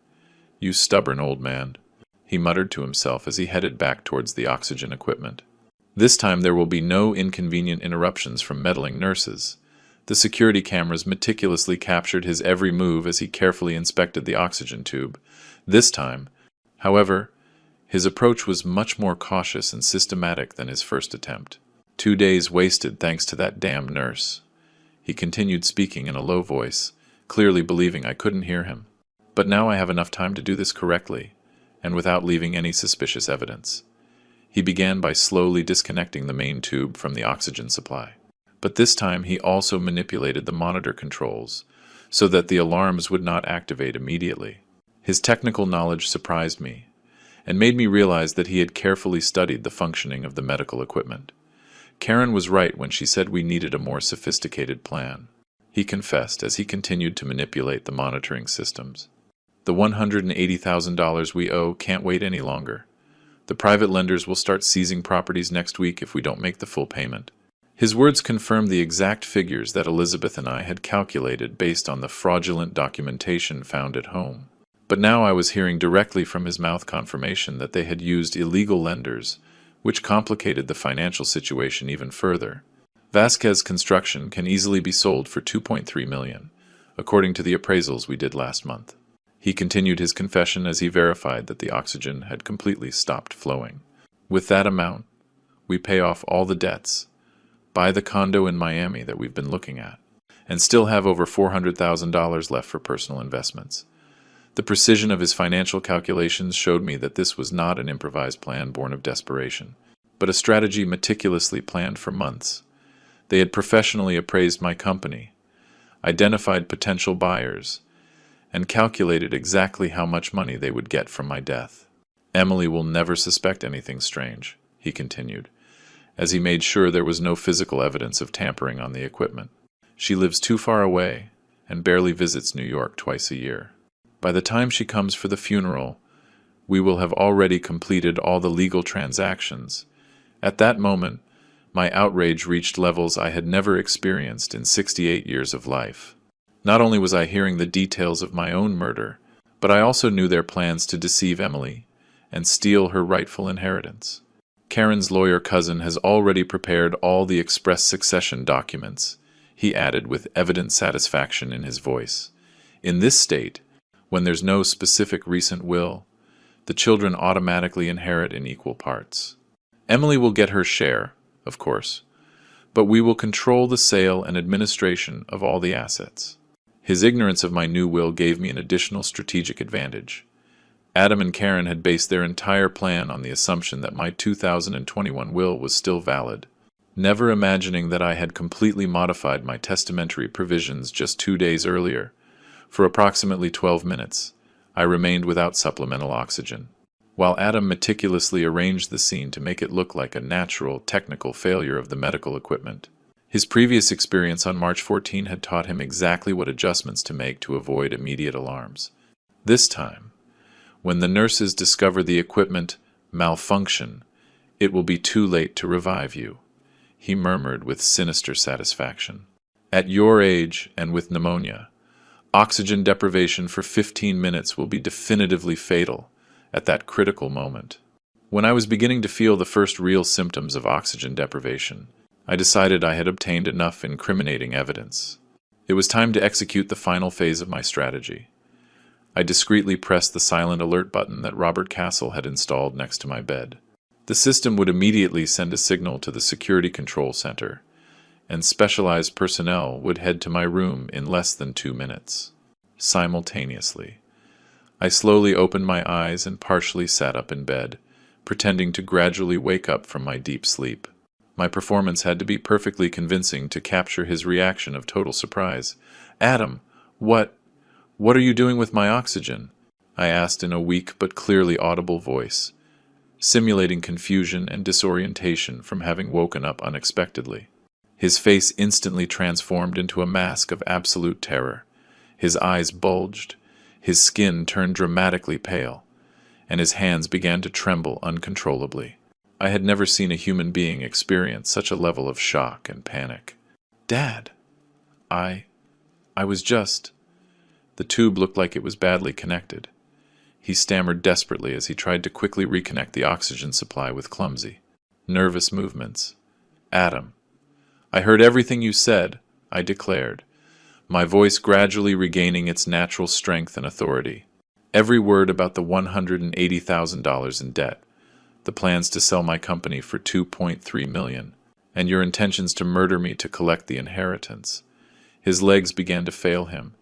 you stubborn old man," he muttered to himself as he headed back towards the oxygen equipment. "This time there will be no inconvenient interruptions from meddling nurses." The security cameras meticulously captured his every move as he carefully inspected the oxygen tube. This time, however, his approach was much more cautious and systematic than his first attempt. 2 days wasted thanks to that damn nurse." He continued speaking in a low voice, clearly believing I couldn't hear him. "But now I have enough time to do this correctly, and without leaving any suspicious evidence." He began by slowly disconnecting the main tube from the oxygen supply. But this time he also manipulated the monitor controls so that the alarms would not activate immediately. His technical knowledge surprised me and made me realize that he had carefully studied the functioning of the medical equipment. Karen was right when she said we needed a more sophisticated plan, he confessed as he continued to manipulate the monitoring systems. "The $180,000 we owe can't wait any longer. The private lenders will start seizing properties next week if we don't make the full payment." His words confirmed the exact figures that Elizabeth and I had calculated based on the fraudulent documentation found at home. But now I was hearing directly from his mouth confirmation that they had used illegal lenders, which complicated the financial situation even further. "Vasquez Construction can easily be sold for $2.3 million, according to the appraisals we did last month." He continued his confession as he verified that the oxygen had completely stopped flowing. "With that amount, we pay off all the debts, buy the condo in Miami that we've been looking at, and still have over $400,000 left for personal investments." The precision of his financial calculations showed me that this was not an improvised plan born of desperation, but a strategy meticulously planned for months. They had professionally appraised my company, identified potential buyers, and calculated exactly how much money they would get from my death. Emily will never suspect anything strange, he continued, as he made sure there was no physical evidence of tampering on the equipment. She lives too far away and barely visits New York twice a year. By the time she comes for the funeral, we will have already completed all the legal transactions. At that moment, my outrage reached levels I had never experienced in 68 years of life. Not only was I hearing the details of my own murder, but I also knew their plans to deceive Emily and steal her rightful inheritance. Karen's lawyer cousin has already prepared all the express succession documents, he added with evident satisfaction in his voice. In this state, when there's no specific recent will, the children automatically inherit in equal parts. Emily will get her share, of course, but we will control the sale and administration of all the assets. His ignorance of my new will gave me an additional strategic advantage. Adam and Karen had based their entire plan on the assumption that my 2021 will was still valid, never imagining that I had completely modified my testamentary provisions just 2 days earlier. For approximately 12 minutes, I remained without supplemental oxygen, while Adam meticulously arranged the scene to make it look like a natural, technical failure of the medical equipment. His previous experience on March 14 had taught him exactly what adjustments to make to avoid immediate alarms. This time, when the nurses discover the equipment malfunction, it will be too late to revive you, he murmured with sinister satisfaction. At your age and with pneumonia, oxygen deprivation for 15 minutes will be definitively fatal at that critical moment. When I was beginning to feel the first real symptoms of oxygen deprivation, I decided I had obtained enough incriminating evidence. It was time to execute the final phase of my strategy. I discreetly pressed the silent alert button that Robert Castle had installed next to my bed. The system would immediately send a signal to the Security Control Center, and specialized personnel would head to my room in less than 2 minutes. Simultaneously, I slowly opened my eyes and partially sat up in bed, pretending to gradually wake up from my deep sleep. My performance had to be perfectly convincing to capture his reaction of total surprise. "Adam, what are you doing with my oxygen?" I asked in a weak but clearly audible voice, simulating confusion and disorientation from having woken up unexpectedly. His face instantly transformed into a mask of absolute terror. His eyes bulged, his skin turned dramatically pale, and his hands began to tremble uncontrollably. I had never seen a human being experience such a level of shock and panic. "Dad, I was just—" The tube looked like it was badly connected. He stammered desperately as he tried to quickly reconnect the oxygen supply with clumsy, nervous movements. "Adam, I heard everything you said," I declared, my voice gradually regaining its natural strength and authority. "Every word about the $180,000 in debt, the plans to sell my company for $2.3 million, and your intentions to murder me to collect the inheritance." His legs began to fail him,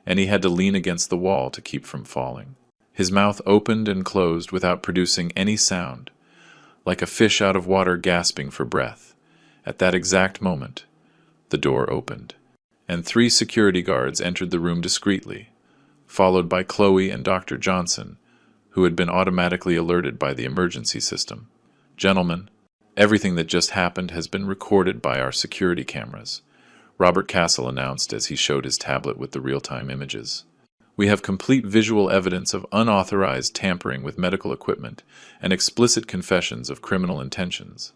and he had to lean against the wall to keep from falling. His mouth opened and closed without producing any sound, like a fish out of water gasping for breath. At that exact moment, the door opened, and 3 security guards entered the room discreetly, followed by Chloe and Dr. Johnson, who had been automatically alerted by the emergency system. "Gentlemen, everything that just happened has been recorded by our security cameras," Robert Castle announced as he showed his tablet with the real-time images. "We have complete visual evidence of unauthorized tampering with medical equipment and explicit confessions of criminal intentions."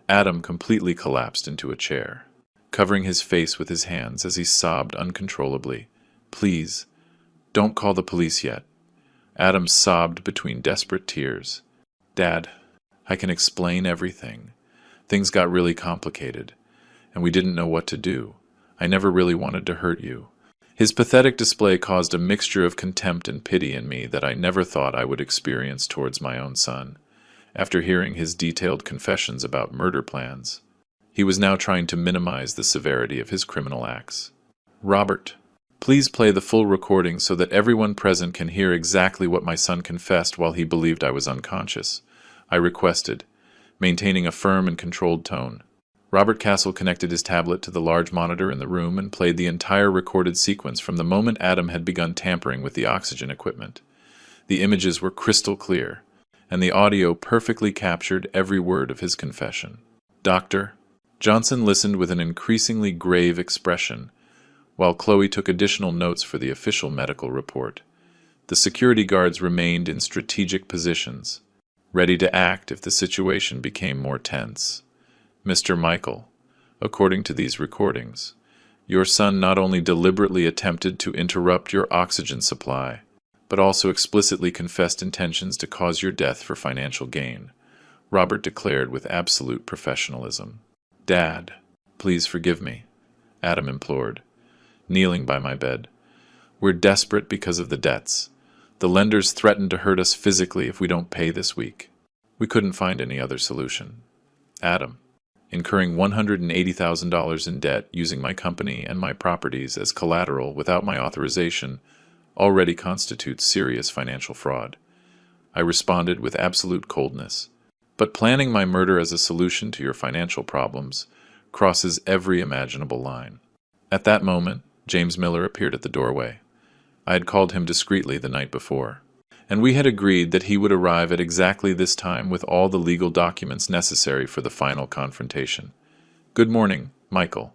Adam completely collapsed into a chair, covering his face with his hands as he sobbed uncontrollably. "Please, don't call the police yet." Adam sobbed between desperate tears. "Dad, I can explain everything. Things got really complicated, and we didn't know what to do. I never really wanted to hurt you." His pathetic display caused a mixture of contempt and pity in me that I never thought I would experience towards my own son. After hearing his detailed confessions about murder plans, he was now trying to minimize the severity of his criminal acts. "Robert, please play the full recording so that everyone present can hear exactly what my son confessed while he believed I was unconscious," I requested, maintaining a firm and controlled tone. Robert Castle connected his tablet to the large monitor in the room and played the entire recorded sequence from the moment Adam had begun tampering with the oxygen equipment. The images were crystal clear, and the audio perfectly captured every word of his confession. "Doctor." Johnson listened with an increasingly grave expression, while Chloe took additional notes for the official medical report. The security guards remained in strategic positions, ready to act if the situation became more tense. "Mr. Michael, according to these recordings, your son not only deliberately attempted to interrupt your oxygen supply, but also explicitly confessed intentions to cause your death for financial gain," Robert declared with absolute professionalism. "Dad, please forgive me," Adam implored, kneeling by my bed. "We're desperate because of the debts. The lenders threatened to hurt us physically if we don't pay this week. We couldn't find any other solution. Adam, incurring $180,000 in debt using my company and my properties as collateral without my authorization already constitutes serious financial fraud." I responded with absolute coldness. "But planning my murder as a solution to your financial problems crosses every imaginable line." At that moment, James Miller appeared at the doorway. I had called him discreetly the night before, and we had agreed that he would arrive at exactly this time with all the legal documents necessary for the final confrontation. "Good morning, Michael.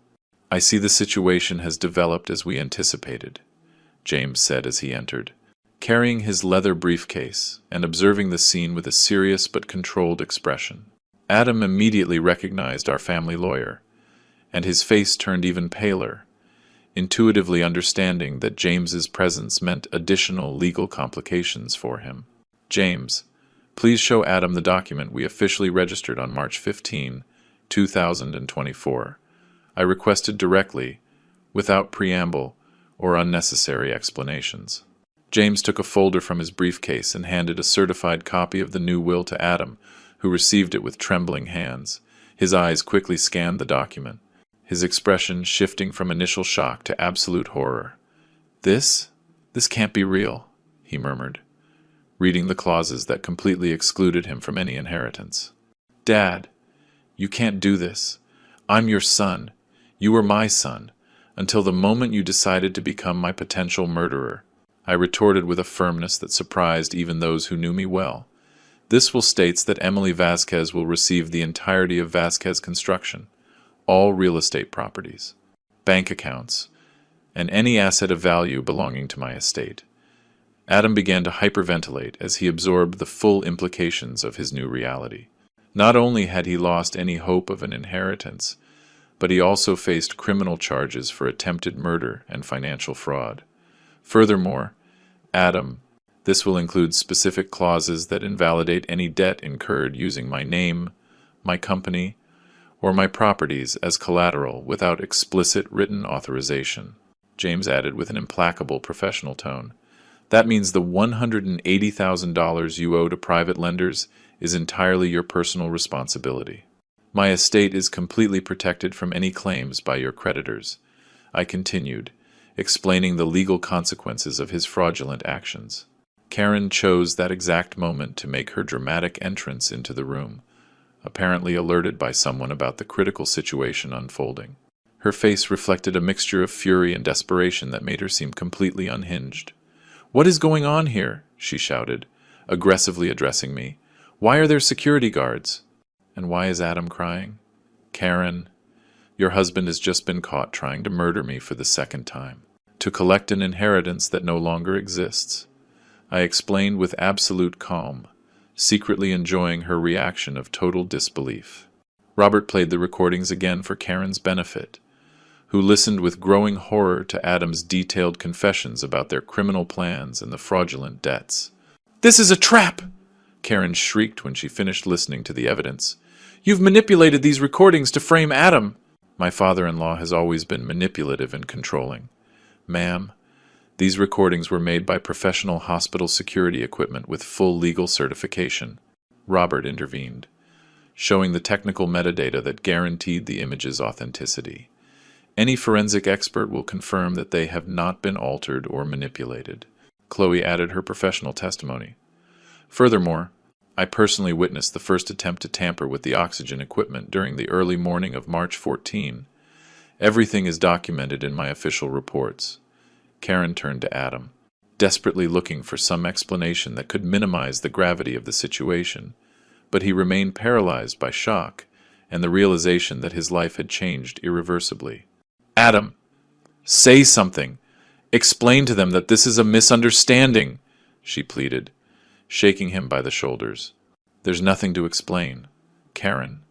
I see the situation has developed as we anticipated," James said as he entered, carrying his leather briefcase and observing the scene with a serious but controlled expression. Adam immediately recognized our family lawyer, and his face turned even paler, intuitively understanding that James's presence meant additional legal complications for him. "James, please show Adam the document we officially registered on March 15, 2024. I requested directly, without preamble or unnecessary explanations." James took a folder from his briefcase and handed a certified copy of the new will to Adam, who received it with trembling hands. His eyes quickly scanned the document, his expression shifting from initial shock to absolute horror. This can't be real," he murmured, reading the clauses that completely excluded him from any inheritance. "Dad, you can't do this. I'm your son. You were my son, until the moment you decided to become my potential murderer," I retorted with a firmness that surprised even those who knew me well. "This will states that Emily Vasquez will receive the entirety of Vasquez Construction, all real estate properties, bank accounts, and any asset of value belonging to my estate." Adam began to hyperventilate as he absorbed the full implications of his new reality. Not only had he lost any hope of an inheritance, but he also faced criminal charges for attempted murder and financial fraud. Furthermore, Adam, this will include specific clauses that invalidate any debt incurred using my name, my company, or my properties as collateral without explicit written authorization," James added with an implacable professional tone. "That means the $180,000 you owe to private lenders is entirely your personal responsibility. My estate is completely protected from any claims by your creditors," I continued, explaining the legal consequences of his fraudulent actions. Karen chose that exact moment to make her dramatic entrance into the room, apparently alerted by someone about the critical situation unfolding. Her face reflected a mixture of fury and desperation that made her seem completely unhinged. "What is going on here?" she shouted, aggressively addressing me. "Why are there security guards? And why is Adam crying? Karen, your husband has just been caught trying to murder me for the second time, to collect an inheritance that no longer exists," I explained with absolute calm, secretly enjoying her reaction of total disbelief. Robert played the recordings again for Karen's benefit, who listened with growing horror to Adam's detailed confessions about their criminal plans and the fraudulent debts. "This is a trap!" Karen shrieked when she finished listening to the evidence. "You've manipulated these recordings to frame Adam." "My father-in-law has always been manipulative and controlling. Ma'am, these recordings were made by professional hospital security equipment with full legal certification," Robert intervened, showing the technical metadata that guaranteed the image's authenticity. "Any forensic expert will confirm that they have not been altered or manipulated." Chloe added her professional testimony. "Furthermore, I personally witnessed the first attempt to tamper with the oxygen equipment during the early morning of March 14. Everything is documented in my official reports. Karen turned to Adam, desperately looking for some explanation that could minimize the gravity of the situation, but he remained paralyzed by shock and the realization that his life had changed irreversibly. Adam, say something. Explain to them that this is a misunderstanding, she pleaded, shaking him by the shoulders. There's nothing to explain, Karen,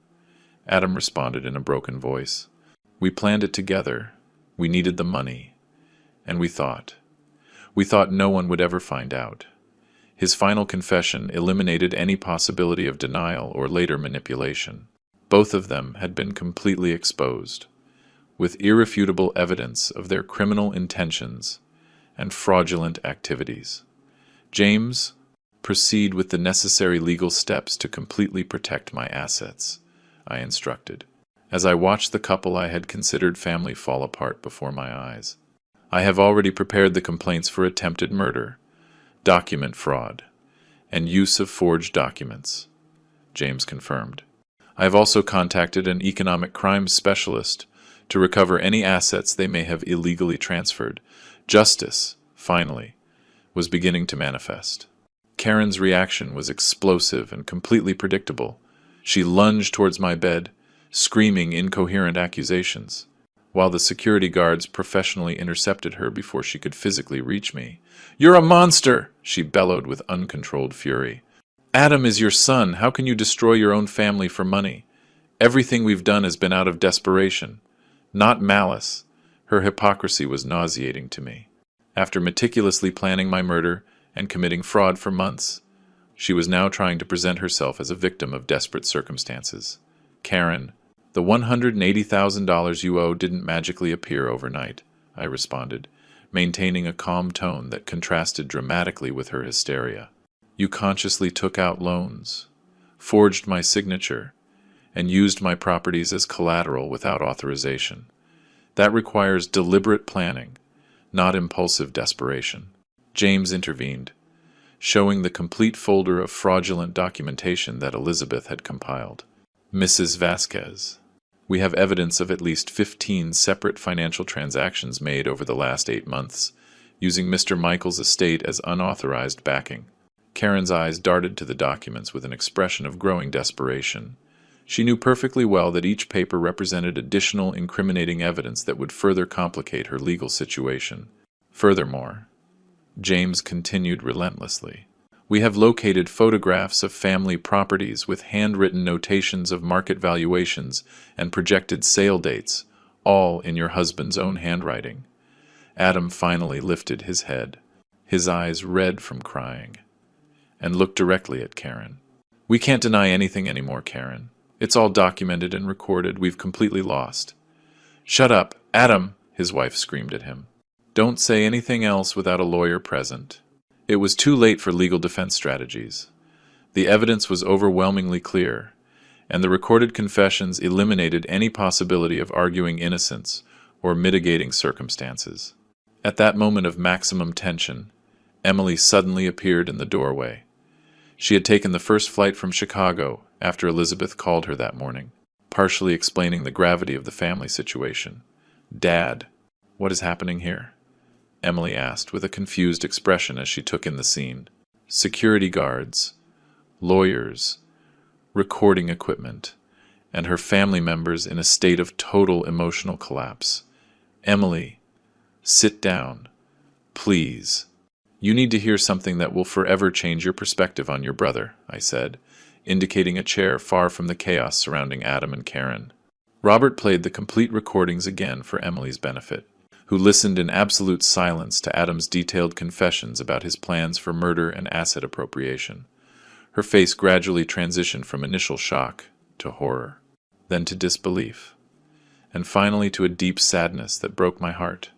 Adam responded in a broken voice. We planned it together. We needed the money. And we thought no one would ever find out. His final confession eliminated any possibility of denial or later manipulation. Both of them had been completely exposed, with irrefutable evidence of their criminal intentions and fraudulent activities. James, proceed with the necessary legal steps to completely protect my assets, I instructed, as I watched the couple I had considered family fall apart before my eyes. I have already prepared the complaints for attempted murder, document fraud, and use of forged documents, James confirmed. I have also contacted an economic crimes specialist to recover any assets they may have illegally transferred. Justice, finally, was beginning to manifest. Karen's reaction was explosive and completely predictable. She lunged towards my bed, screaming incoherent accusations, while the security guards professionally intercepted her before she could physically reach me. "You're a monster!" she bellowed with uncontrolled fury. "Adam is your son. How can you destroy your own family for money? Everything we've done has been out of desperation, not malice." Her hypocrisy was nauseating to me. After meticulously planning my murder and committing fraud for months, she was now trying to present herself as a victim of desperate circumstances. Karen, the $180,000 you owe didn't magically appear overnight, I responded, maintaining a calm tone that contrasted dramatically with her hysteria. You consciously took out loans, forged my signature, and used my properties as collateral without authorization. That requires deliberate planning, not impulsive desperation. James intervened, showing the complete folder of fraudulent documentation that Elizabeth had compiled. Mrs. Vasquez, we have evidence of at least 15 separate financial transactions made over the last 8 months, using Mr. Michael's estate as unauthorized backing. Karen's eyes darted to the documents with an expression of growing desperation. She knew perfectly well that each paper represented additional incriminating evidence that would further complicate her legal situation. Furthermore, James continued relentlessly, we have located photographs of family properties with handwritten notations of market valuations and projected sale dates, all in your husband's own handwriting. Adam finally lifted his head, his eyes red from crying, and looked directly at Karen. We can't deny anything anymore, Karen. It's all documented and recorded. We've completely lost. Shut up, Adam, his wife screamed at him. Don't say anything else without a lawyer present. It was too late for legal defense strategies. The evidence was overwhelmingly clear, and the recorded confessions eliminated any possibility of arguing innocence or mitigating circumstances. At that moment of maximum tension, Emily suddenly appeared in the doorway. She had taken the first flight from Chicago after Elizabeth called her that morning, partially explaining the gravity of the family situation. Dad, what is happening here? Emily asked with a confused expression as she took in the scene. Security guards, lawyers, recording equipment, and her family members in a state of total emotional collapse. Emily, sit down, please. You need to hear something that will forever change your perspective on your brother, I said, indicating a chair far from the chaos surrounding Adam and Karen. Robert played the complete recordings again for Emily's benefit, who listened in absolute silence to Adam's detailed confessions about his plans for murder and asset appropriation. Her face gradually transitioned from initial shock to horror, then to disbelief, and finally to a deep sadness that broke my heart.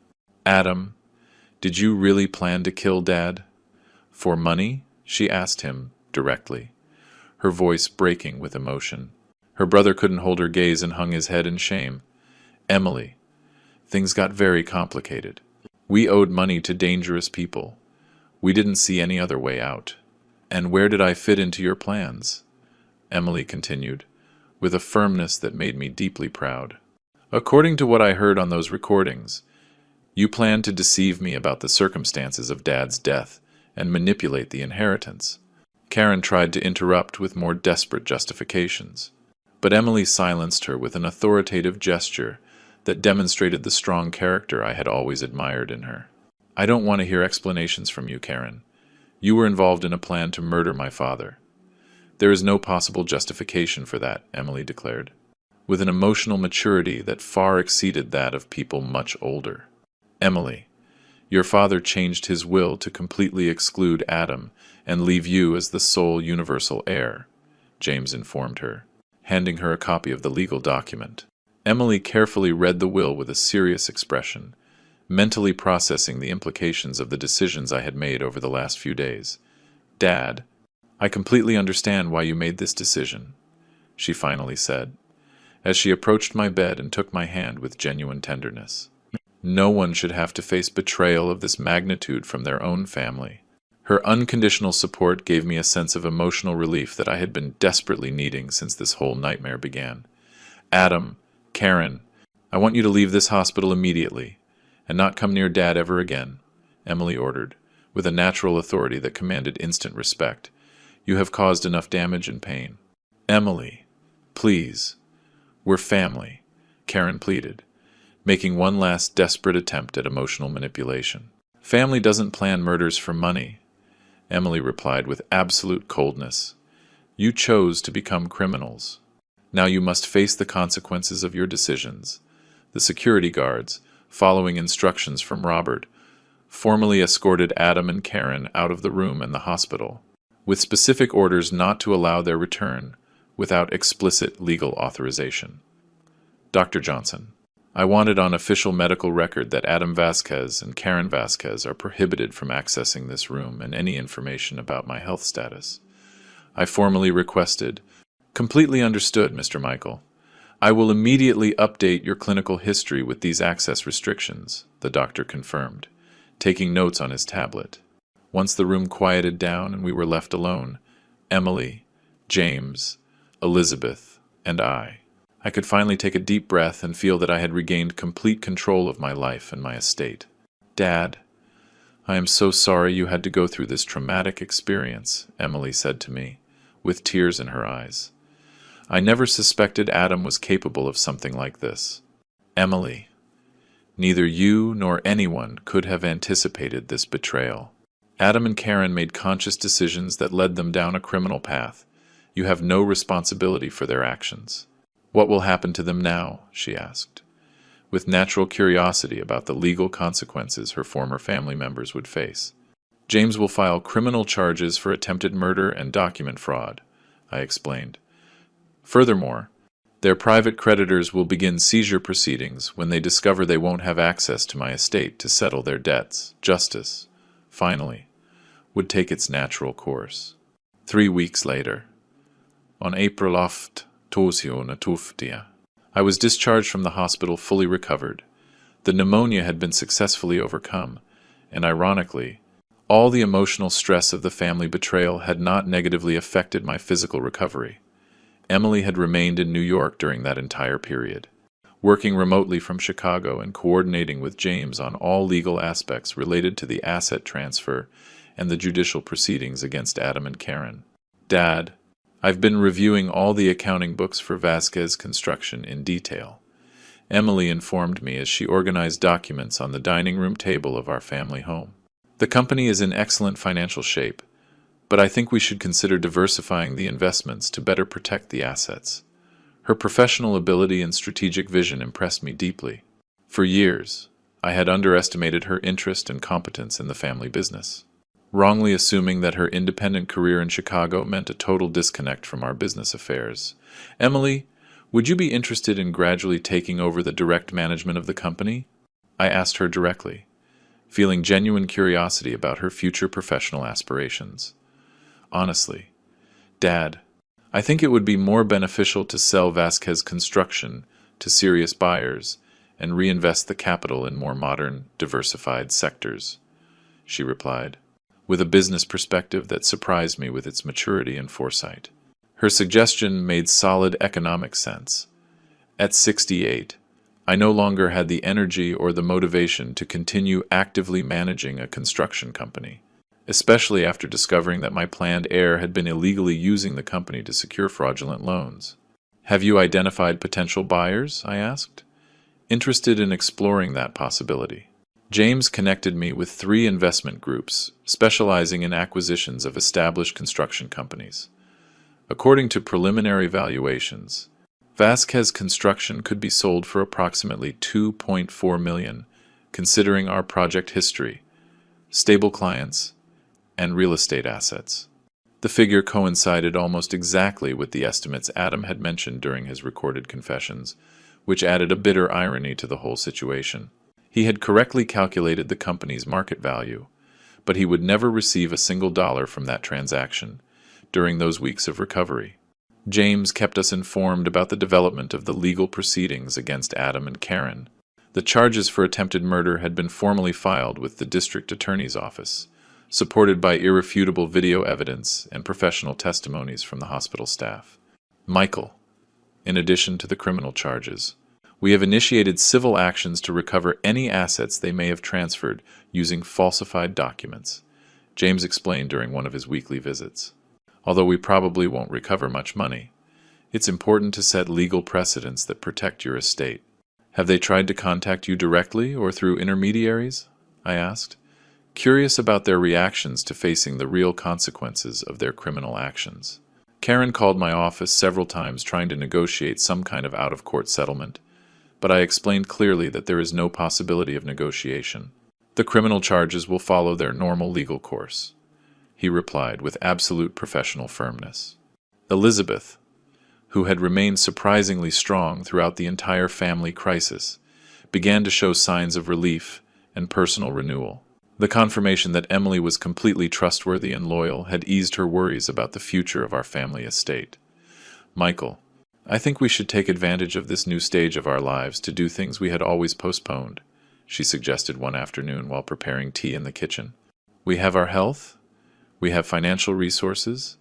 Adam, did you really plan to kill Dad? For money? She asked him directly, her voice breaking with emotion. Her brother couldn't hold her gaze and hung his head in shame. Emily, things got very complicated. We owed money to dangerous people. We didn't see any other way out. And where did I fit into your plans? Emily continued, with a firmness that made me deeply proud. According to what I heard on those recordings, you planned to deceive me about the circumstances of Dad's death and manipulate the inheritance. Karen tried to interrupt with more desperate justifications, but Emily silenced her with an authoritative gesture that demonstrated the strong character I had always admired in her. I don't want to hear explanations from you, Karen. You were involved in a plan to murder my father. There is no possible justification for that, Emily declared, with an emotional maturity that far exceeded that of people much older. Emily, your father changed his will to completely exclude Adam and leave you as the sole universal heir, James informed her, handing her a copy of the legal document. Emily carefully read the will with a serious expression, mentally processing the implications of the decisions I had made over the last few days. Dad, I completely understand why you made this decision, she finally said, as she approached my bed and took my hand with genuine tenderness. No one should have to face betrayal of this magnitude from their own family. Her unconditional support gave me a sense of emotional relief that I had been desperately needing since this whole nightmare began. Adam, Karen, I want you to leave this hospital immediately and not come near Dad ever again, Emily ordered, with a natural authority that commanded instant respect. You have caused enough damage and pain. Emily, please. We're family, Karen pleaded, making one last desperate attempt at emotional manipulation. Family doesn't plan murders for money, Emily replied with absolute coldness. You chose to become criminals. Now you must face the consequences of your decisions. The security guards, following instructions from Robert, formally escorted Adam and Karen out of the room and the hospital, with specific orders not to allow their return without explicit legal authorization. Dr. Johnson, I wanted on official medical record that Adam Vasquez and Karen Vasquez are prohibited from accessing this room and any information about my health status. I formally requested, completely understood, Mr. Michael. I will immediately update your clinical history with these access restrictions, the doctor confirmed, taking notes on his tablet. Once the room quieted down and we were left alone, Emily, James, Elizabeth, and I could finally take a deep breath and feel that I had regained complete control of my life and my estate. Dad, I am so sorry you had to go through this traumatic experience, Emily said to me, with tears in her eyes. I never suspected Adam was capable of something like this. Emily, neither you nor anyone could have anticipated this betrayal. Adam and Karen made conscious decisions that led them down a criminal path. You have no responsibility for their actions. What will happen to them now? She asked, with natural curiosity about the legal consequences her former family members would face. James will file criminal charges for attempted murder and document fraud, I explained. Furthermore, their private creditors will begin seizure proceedings when they discover they won't have access to my estate to settle their debts. Justice, finally, would take its natural course. 3 weeks later, on April 8th, I was discharged from the hospital fully recovered. The pneumonia had been successfully overcome, and ironically, all the emotional stress of the family betrayal had not negatively affected my physical recovery. Emily had remained in New York during that entire period, working remotely from Chicago and coordinating with James on all legal aspects related to the asset transfer and the judicial proceedings against Adam and Karen. Dad, I've been reviewing all the accounting books for Vasquez Construction in detail, Emily informed me as she organized documents on the dining room table of our family home. The company is in excellent financial shape, but I think we should consider diversifying the investments to better protect the assets. Her professional ability and strategic vision impressed me deeply. For years, I had underestimated her interest and competence in the family business, wrongly assuming that her independent career in Chicago meant a total disconnect from our business affairs. Emily, would you be interested in gradually taking over the direct management of the company? I asked her directly, feeling genuine curiosity about her future professional aspirations. Honestly, Dad, I think it would be more beneficial to sell Vasquez Construction to serious buyers and reinvest the capital in more modern, diversified sectors, she replied, with a business perspective that surprised me with its maturity and foresight. Her suggestion made solid economic sense. At 68, I no longer had the energy or the motivation to continue actively managing a construction company, especially after discovering that my planned heir had been illegally using the company to secure fraudulent loans. "Have you identified potential buyers?" I asked, interested in exploring that possibility. James connected me with 3 investment groups specializing in acquisitions of established construction companies. According to preliminary valuations, Vasquez Construction could be sold for approximately $2.4 million, considering our project history, stable clients, and real estate assets. The figure coincided almost exactly with the estimates Adam had mentioned during his recorded confessions, which added a bitter irony to the whole situation. He had correctly calculated the company's market value, but he would never receive a single dollar from that transaction during those weeks of recovery. James kept us informed about the development of the legal proceedings against Adam and Karen. The charges for attempted murder had been formally filed with the district attorney's office, supported by irrefutable video evidence and professional testimonies from the hospital staff. "Michael, in addition to the criminal charges, we have initiated civil actions to recover any assets they may have transferred using falsified documents," James explained during one of his weekly visits. "Although we probably won't recover much money, it's important to set legal precedents that protect your estate." "Have they tried to contact you directly or through intermediaries?" I asked, curious about their reactions to facing the real consequences of their criminal actions. Karen called my office several times trying to negotiate some kind of out-of-court settlement, but I explained clearly that there is no possibility of negotiation. "The criminal charges will follow their normal legal course," he replied with absolute professional firmness. Elizabeth, who had remained surprisingly strong throughout the entire family crisis, began to show signs of relief and personal renewal. The confirmation that Emily was completely trustworthy and loyal had eased her worries about the future of our family estate. "Michael, I think we should take advantage of this new stage of our lives to do things we had always postponed," she suggested one afternoon while preparing tea in the kitchen. "We have our health, we have financial resources,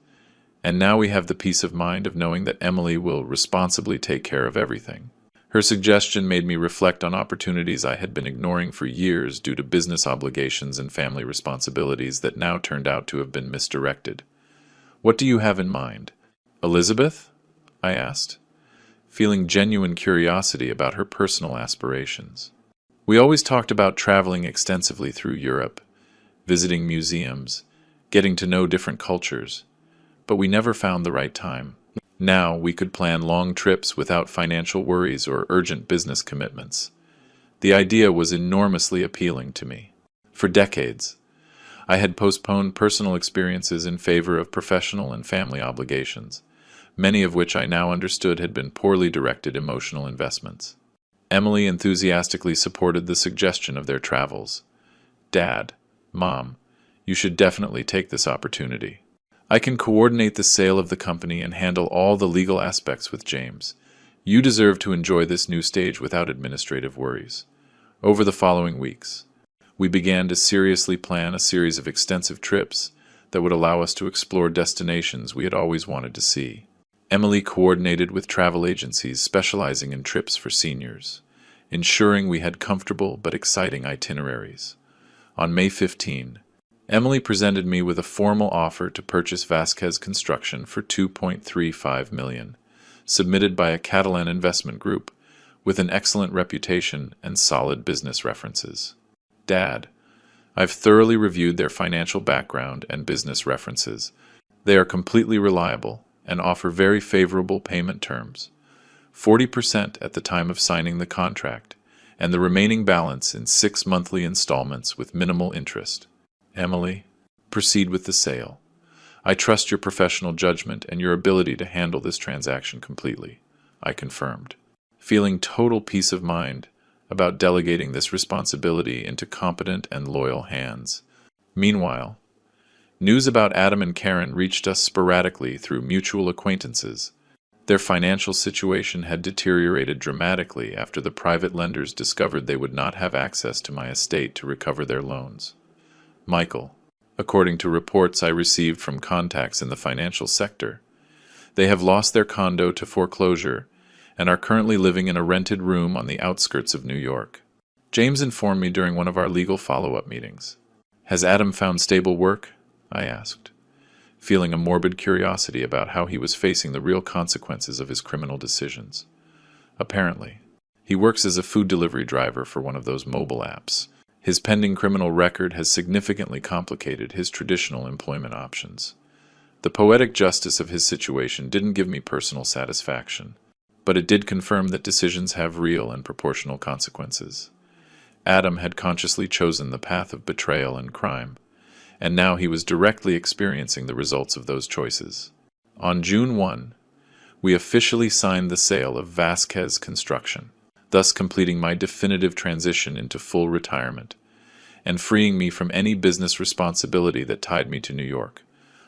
and now we have the peace of mind of knowing that Emily will responsibly take care of everything." Her suggestion made me reflect on opportunities I had been ignoring for years due to business obligations and family responsibilities that now turned out to have been misdirected. "What do you have in mind, Elizabeth?" I asked, feeling genuine curiosity about her personal aspirations. We always talked about traveling extensively through Europe, visiting museums, getting to know different cultures, but we never found the right time. Now we could plan long trips without financial worries or urgent business commitments. The idea was enormously appealing to me. For decades, I had postponed personal experiences in favor of professional and family obligations, many of which I now understood had been poorly directed emotional investments. Emily enthusiastically supported the suggestion of their travels. "Dad, Mom, you should definitely take this opportunity. I can coordinate the sale of the company and handle all the legal aspects with James. You deserve to enjoy this new stage without administrative worries." Over the following weeks, we began to seriously plan a series of extensive trips that would allow us to explore destinations we had always wanted to see. Emily coordinated with travel agencies specializing in trips for seniors, ensuring we had comfortable but exciting itineraries. On May 15, Emily presented me with a formal offer to purchase Vasquez Construction for $2.35 million, submitted by a Catalan investment group with an excellent reputation and solid business references. "Dad, I've thoroughly reviewed their financial background and business references. They are completely reliable and offer very favorable payment terms, 40% at the time of signing the contract, and the remaining balance in 6 monthly installments with minimal interest. Emily, proceed with the sale. I trust your professional judgment and your ability to handle this transaction completely," I confirmed, feeling total peace of mind about delegating this responsibility into competent and loyal hands. Meanwhile, news about Adam and Karen reached us sporadically through mutual acquaintances. Their financial situation had deteriorated dramatically after the private lenders discovered they would not have access to my estate to recover their loans. "Michael, according to reports I received from contacts in the financial sector. They have lost their condo to foreclosure and are currently living in a rented room on the outskirts of New York. James informed me during one of our legal follow-up meetings. Has Adam found stable work? I asked, feeling a morbid curiosity about how he was facing the real consequences of his criminal decisions. Apparently, he works as a food delivery driver for one of those mobile apps. His pending criminal record has significantly complicated his traditional employment options. The poetic justice of his situation didn't give me personal satisfaction, but it did confirm that decisions have real and proportional consequences. Adam had consciously chosen the path of betrayal and crime, and now he was directly experiencing the results of those choices. On June 1, we officially signed the sale of Vasquez Construction, thus completing my definitive transition into full retirement, and freeing me from any business responsibility that tied me to New York.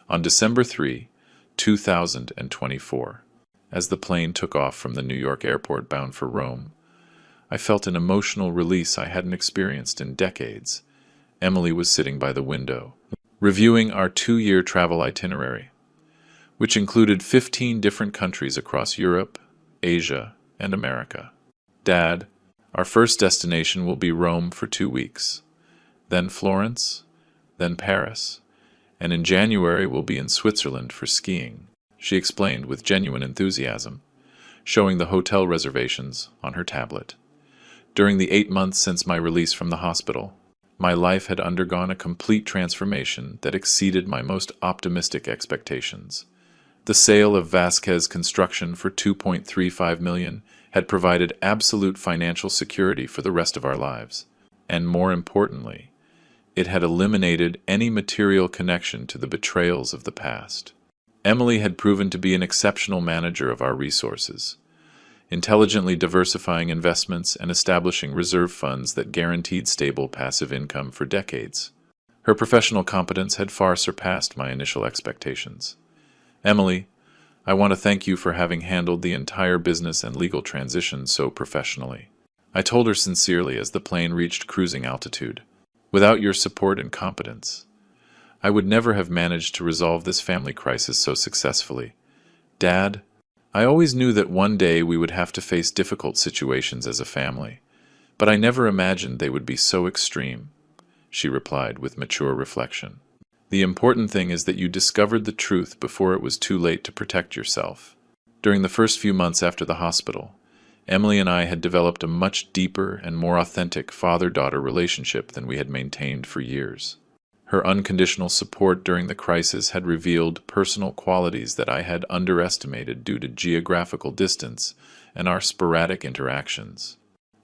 On December 3, 2024, as the plane took off from the New York airport bound for Rome, I felt an emotional release I hadn't experienced in decades. Emily was sitting by the window, reviewing our 2-year travel itinerary, which included 15 different countries across Europe, Asia, and America. Dad, our first destination will be Rome for 2 weeks, then Florence, then Paris, and in January we'll be in Switzerland for skiing, she explained with genuine enthusiasm, showing the hotel reservations on her tablet. During the 8 months since my release from the hospital, my life had undergone a complete transformation that exceeded my most optimistic expectations. The sale of Vasquez Construction for $2.35 million had provided absolute financial security for the rest of our lives, and more importantly, it had eliminated any material connection to the betrayals of the past. Emily had proven to be an exceptional manager of our resources, intelligently diversifying investments and establishing reserve funds that guaranteed stable passive income for decades. Her professional competence had far surpassed my initial expectations. Emily, I want to thank you for having handled the entire business and legal transition so professionally. I told her sincerely as the plane reached cruising altitude. Without your support and competence, I would never have managed to resolve this family crisis so successfully. Dad, I always knew that one day we would have to face difficult situations as a family, but I never imagined they would be so extreme, she replied with mature reflection. The important thing is that you discovered the truth before it was too late to protect yourself. During the first few months after the hospital, Emily and I had developed a much deeper and more authentic father-daughter relationship than we had maintained for years. Her unconditional support during the crisis had revealed personal qualities that I had underestimated due to geographical distance and our sporadic interactions.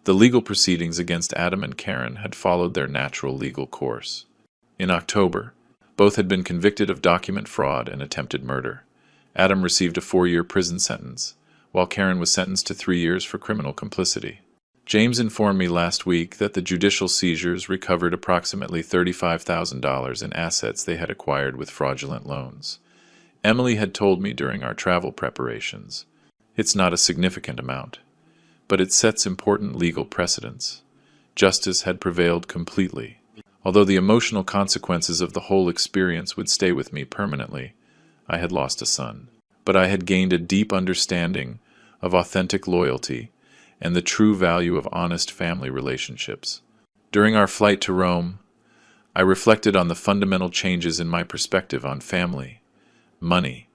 The legal proceedings against Adam and Karen had followed their natural legal course. In October, both had been convicted of document fraud and attempted murder. Adam received a 4-year prison sentence, while Karen was sentenced to 3 years for criminal complicity. James informed me last week that the judicial seizures recovered approximately $35,000 in assets they had acquired with fraudulent loans. Emily had told me during our travel preparations, it's not a significant amount, but it sets important legal precedents. Justice had prevailed completely. Although the emotional consequences of the whole experience would stay with me permanently, I had lost a son. But I had gained a deep understanding of authentic loyalty and the true value of honest family relationships. During our flight to Rome, I reflected on the fundamental changes in my perspective on family, money,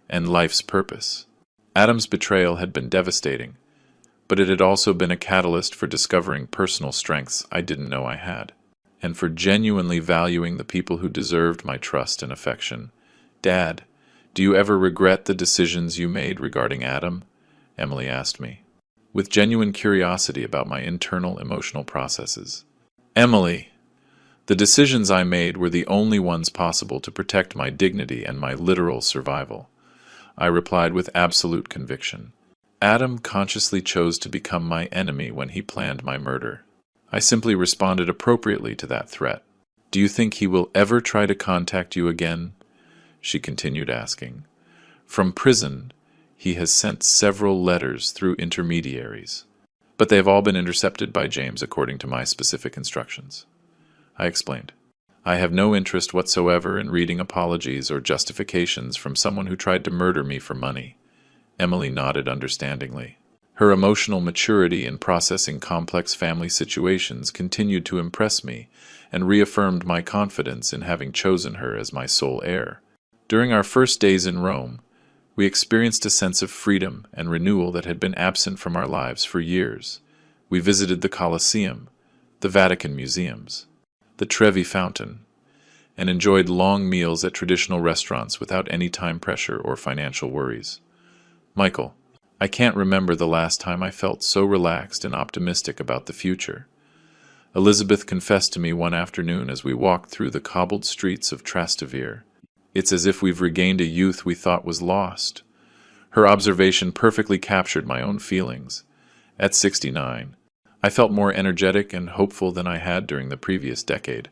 and life's purpose. Adam's betrayal had been devastating, but it had also been a catalyst for discovering personal strengths I didn't know I had, and for genuinely valuing the people who deserved my trust and affection. Dad, do you ever regret the decisions you made regarding Adam? Emily asked me, with genuine curiosity about my internal emotional processes. Emily, the decisions I made were the only ones possible to protect my dignity and my literal survival, I replied with absolute conviction. Adam consciously chose to become my enemy when he planned my murder. I simply responded appropriately to that threat. Do you think he will ever try to contact you again? She continued asking. From prison, he has sent several letters through intermediaries, but they have all been intercepted by James according to my specific instructions. I explained. I have no interest whatsoever in reading apologies or justifications from someone who tried to murder me for money. Emily nodded understandingly. Her emotional maturity in processing complex family situations continued to impress me and reaffirmed my confidence in having chosen her as my sole heir. During our first days in Rome, we experienced a sense of freedom and renewal that had been absent from our lives for years. We visited the Colosseum, the Vatican museums, the Trevi Fountain, and enjoyed long meals at traditional restaurants without any time pressure or financial worries. Michael, I can't remember the last time I felt so relaxed and optimistic about the future. Elizabeth confessed to me one afternoon as we walked through the cobbled streets of Trastevere. It's as if we've regained a youth we thought was lost. Her observation perfectly captured my own feelings. At 69, I felt more energetic and hopeful than I had during the previous decade,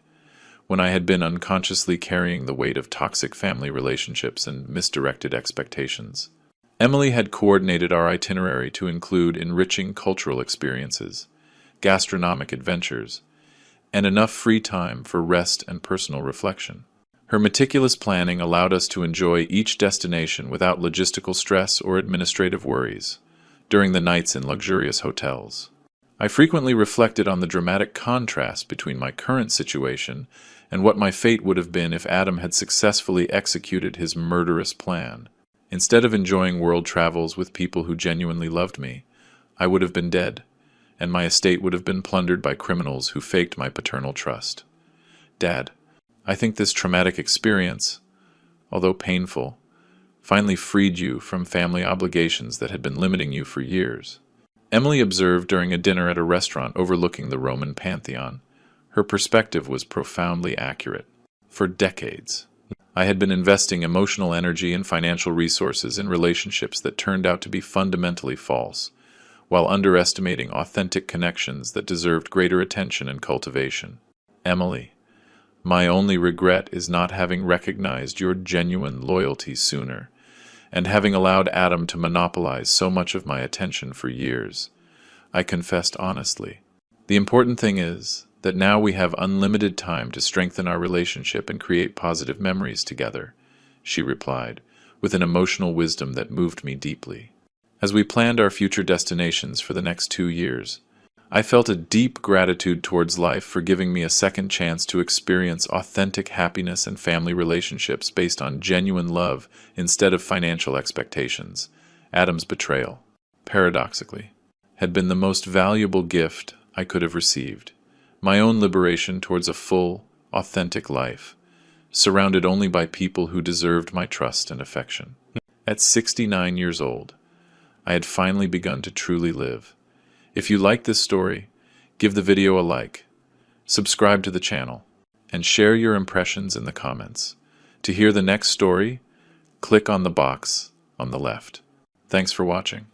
when I had been unconsciously carrying the weight of toxic family relationships and misdirected expectations. Emily had coordinated our itinerary to include enriching cultural experiences, gastronomic adventures, and enough free time for rest and personal reflection. Her meticulous planning allowed us to enjoy each destination without logistical stress or administrative worries during the nights in luxurious hotels. I frequently reflected on the dramatic contrast between my current situation and what my fate would have been if Adam had successfully executed his murderous plan. Instead of enjoying world travels with people who genuinely loved me, I would have been dead, and my estate would have been plundered by criminals who faked my paternal trust. Dad, I think this traumatic experience, although painful, finally freed you from family obligations that had been limiting you for years. Emily observed during a dinner at a restaurant overlooking the Roman Pantheon. Her perspective was profoundly accurate. For decades, I had been investing emotional energy and financial resources in relationships that turned out to be fundamentally false, while underestimating authentic connections that deserved greater attention and cultivation. Emily, my only regret is not having recognized your genuine loyalty sooner, and having allowed Adam to monopolize so much of my attention for years. I confessed honestly. The important thing is that now we have unlimited time to strengthen our relationship and create positive memories together, she replied, with an emotional wisdom that moved me deeply. As we planned our future destinations for the next 2 years, I felt a deep gratitude towards life for giving me a second chance to experience authentic happiness and family relationships based on genuine love instead of financial expectations. Adam's betrayal, paradoxically, had been the most valuable gift I could have received. My own liberation towards a full, authentic life, surrounded only by people who deserved my trust and affection. At 69 years old, I had finally begun to truly live. If you like this story, give the video a like, subscribe to the channel, and share your impressions in the comments. To hear the next story, click on the box on the left. Thanks for watching.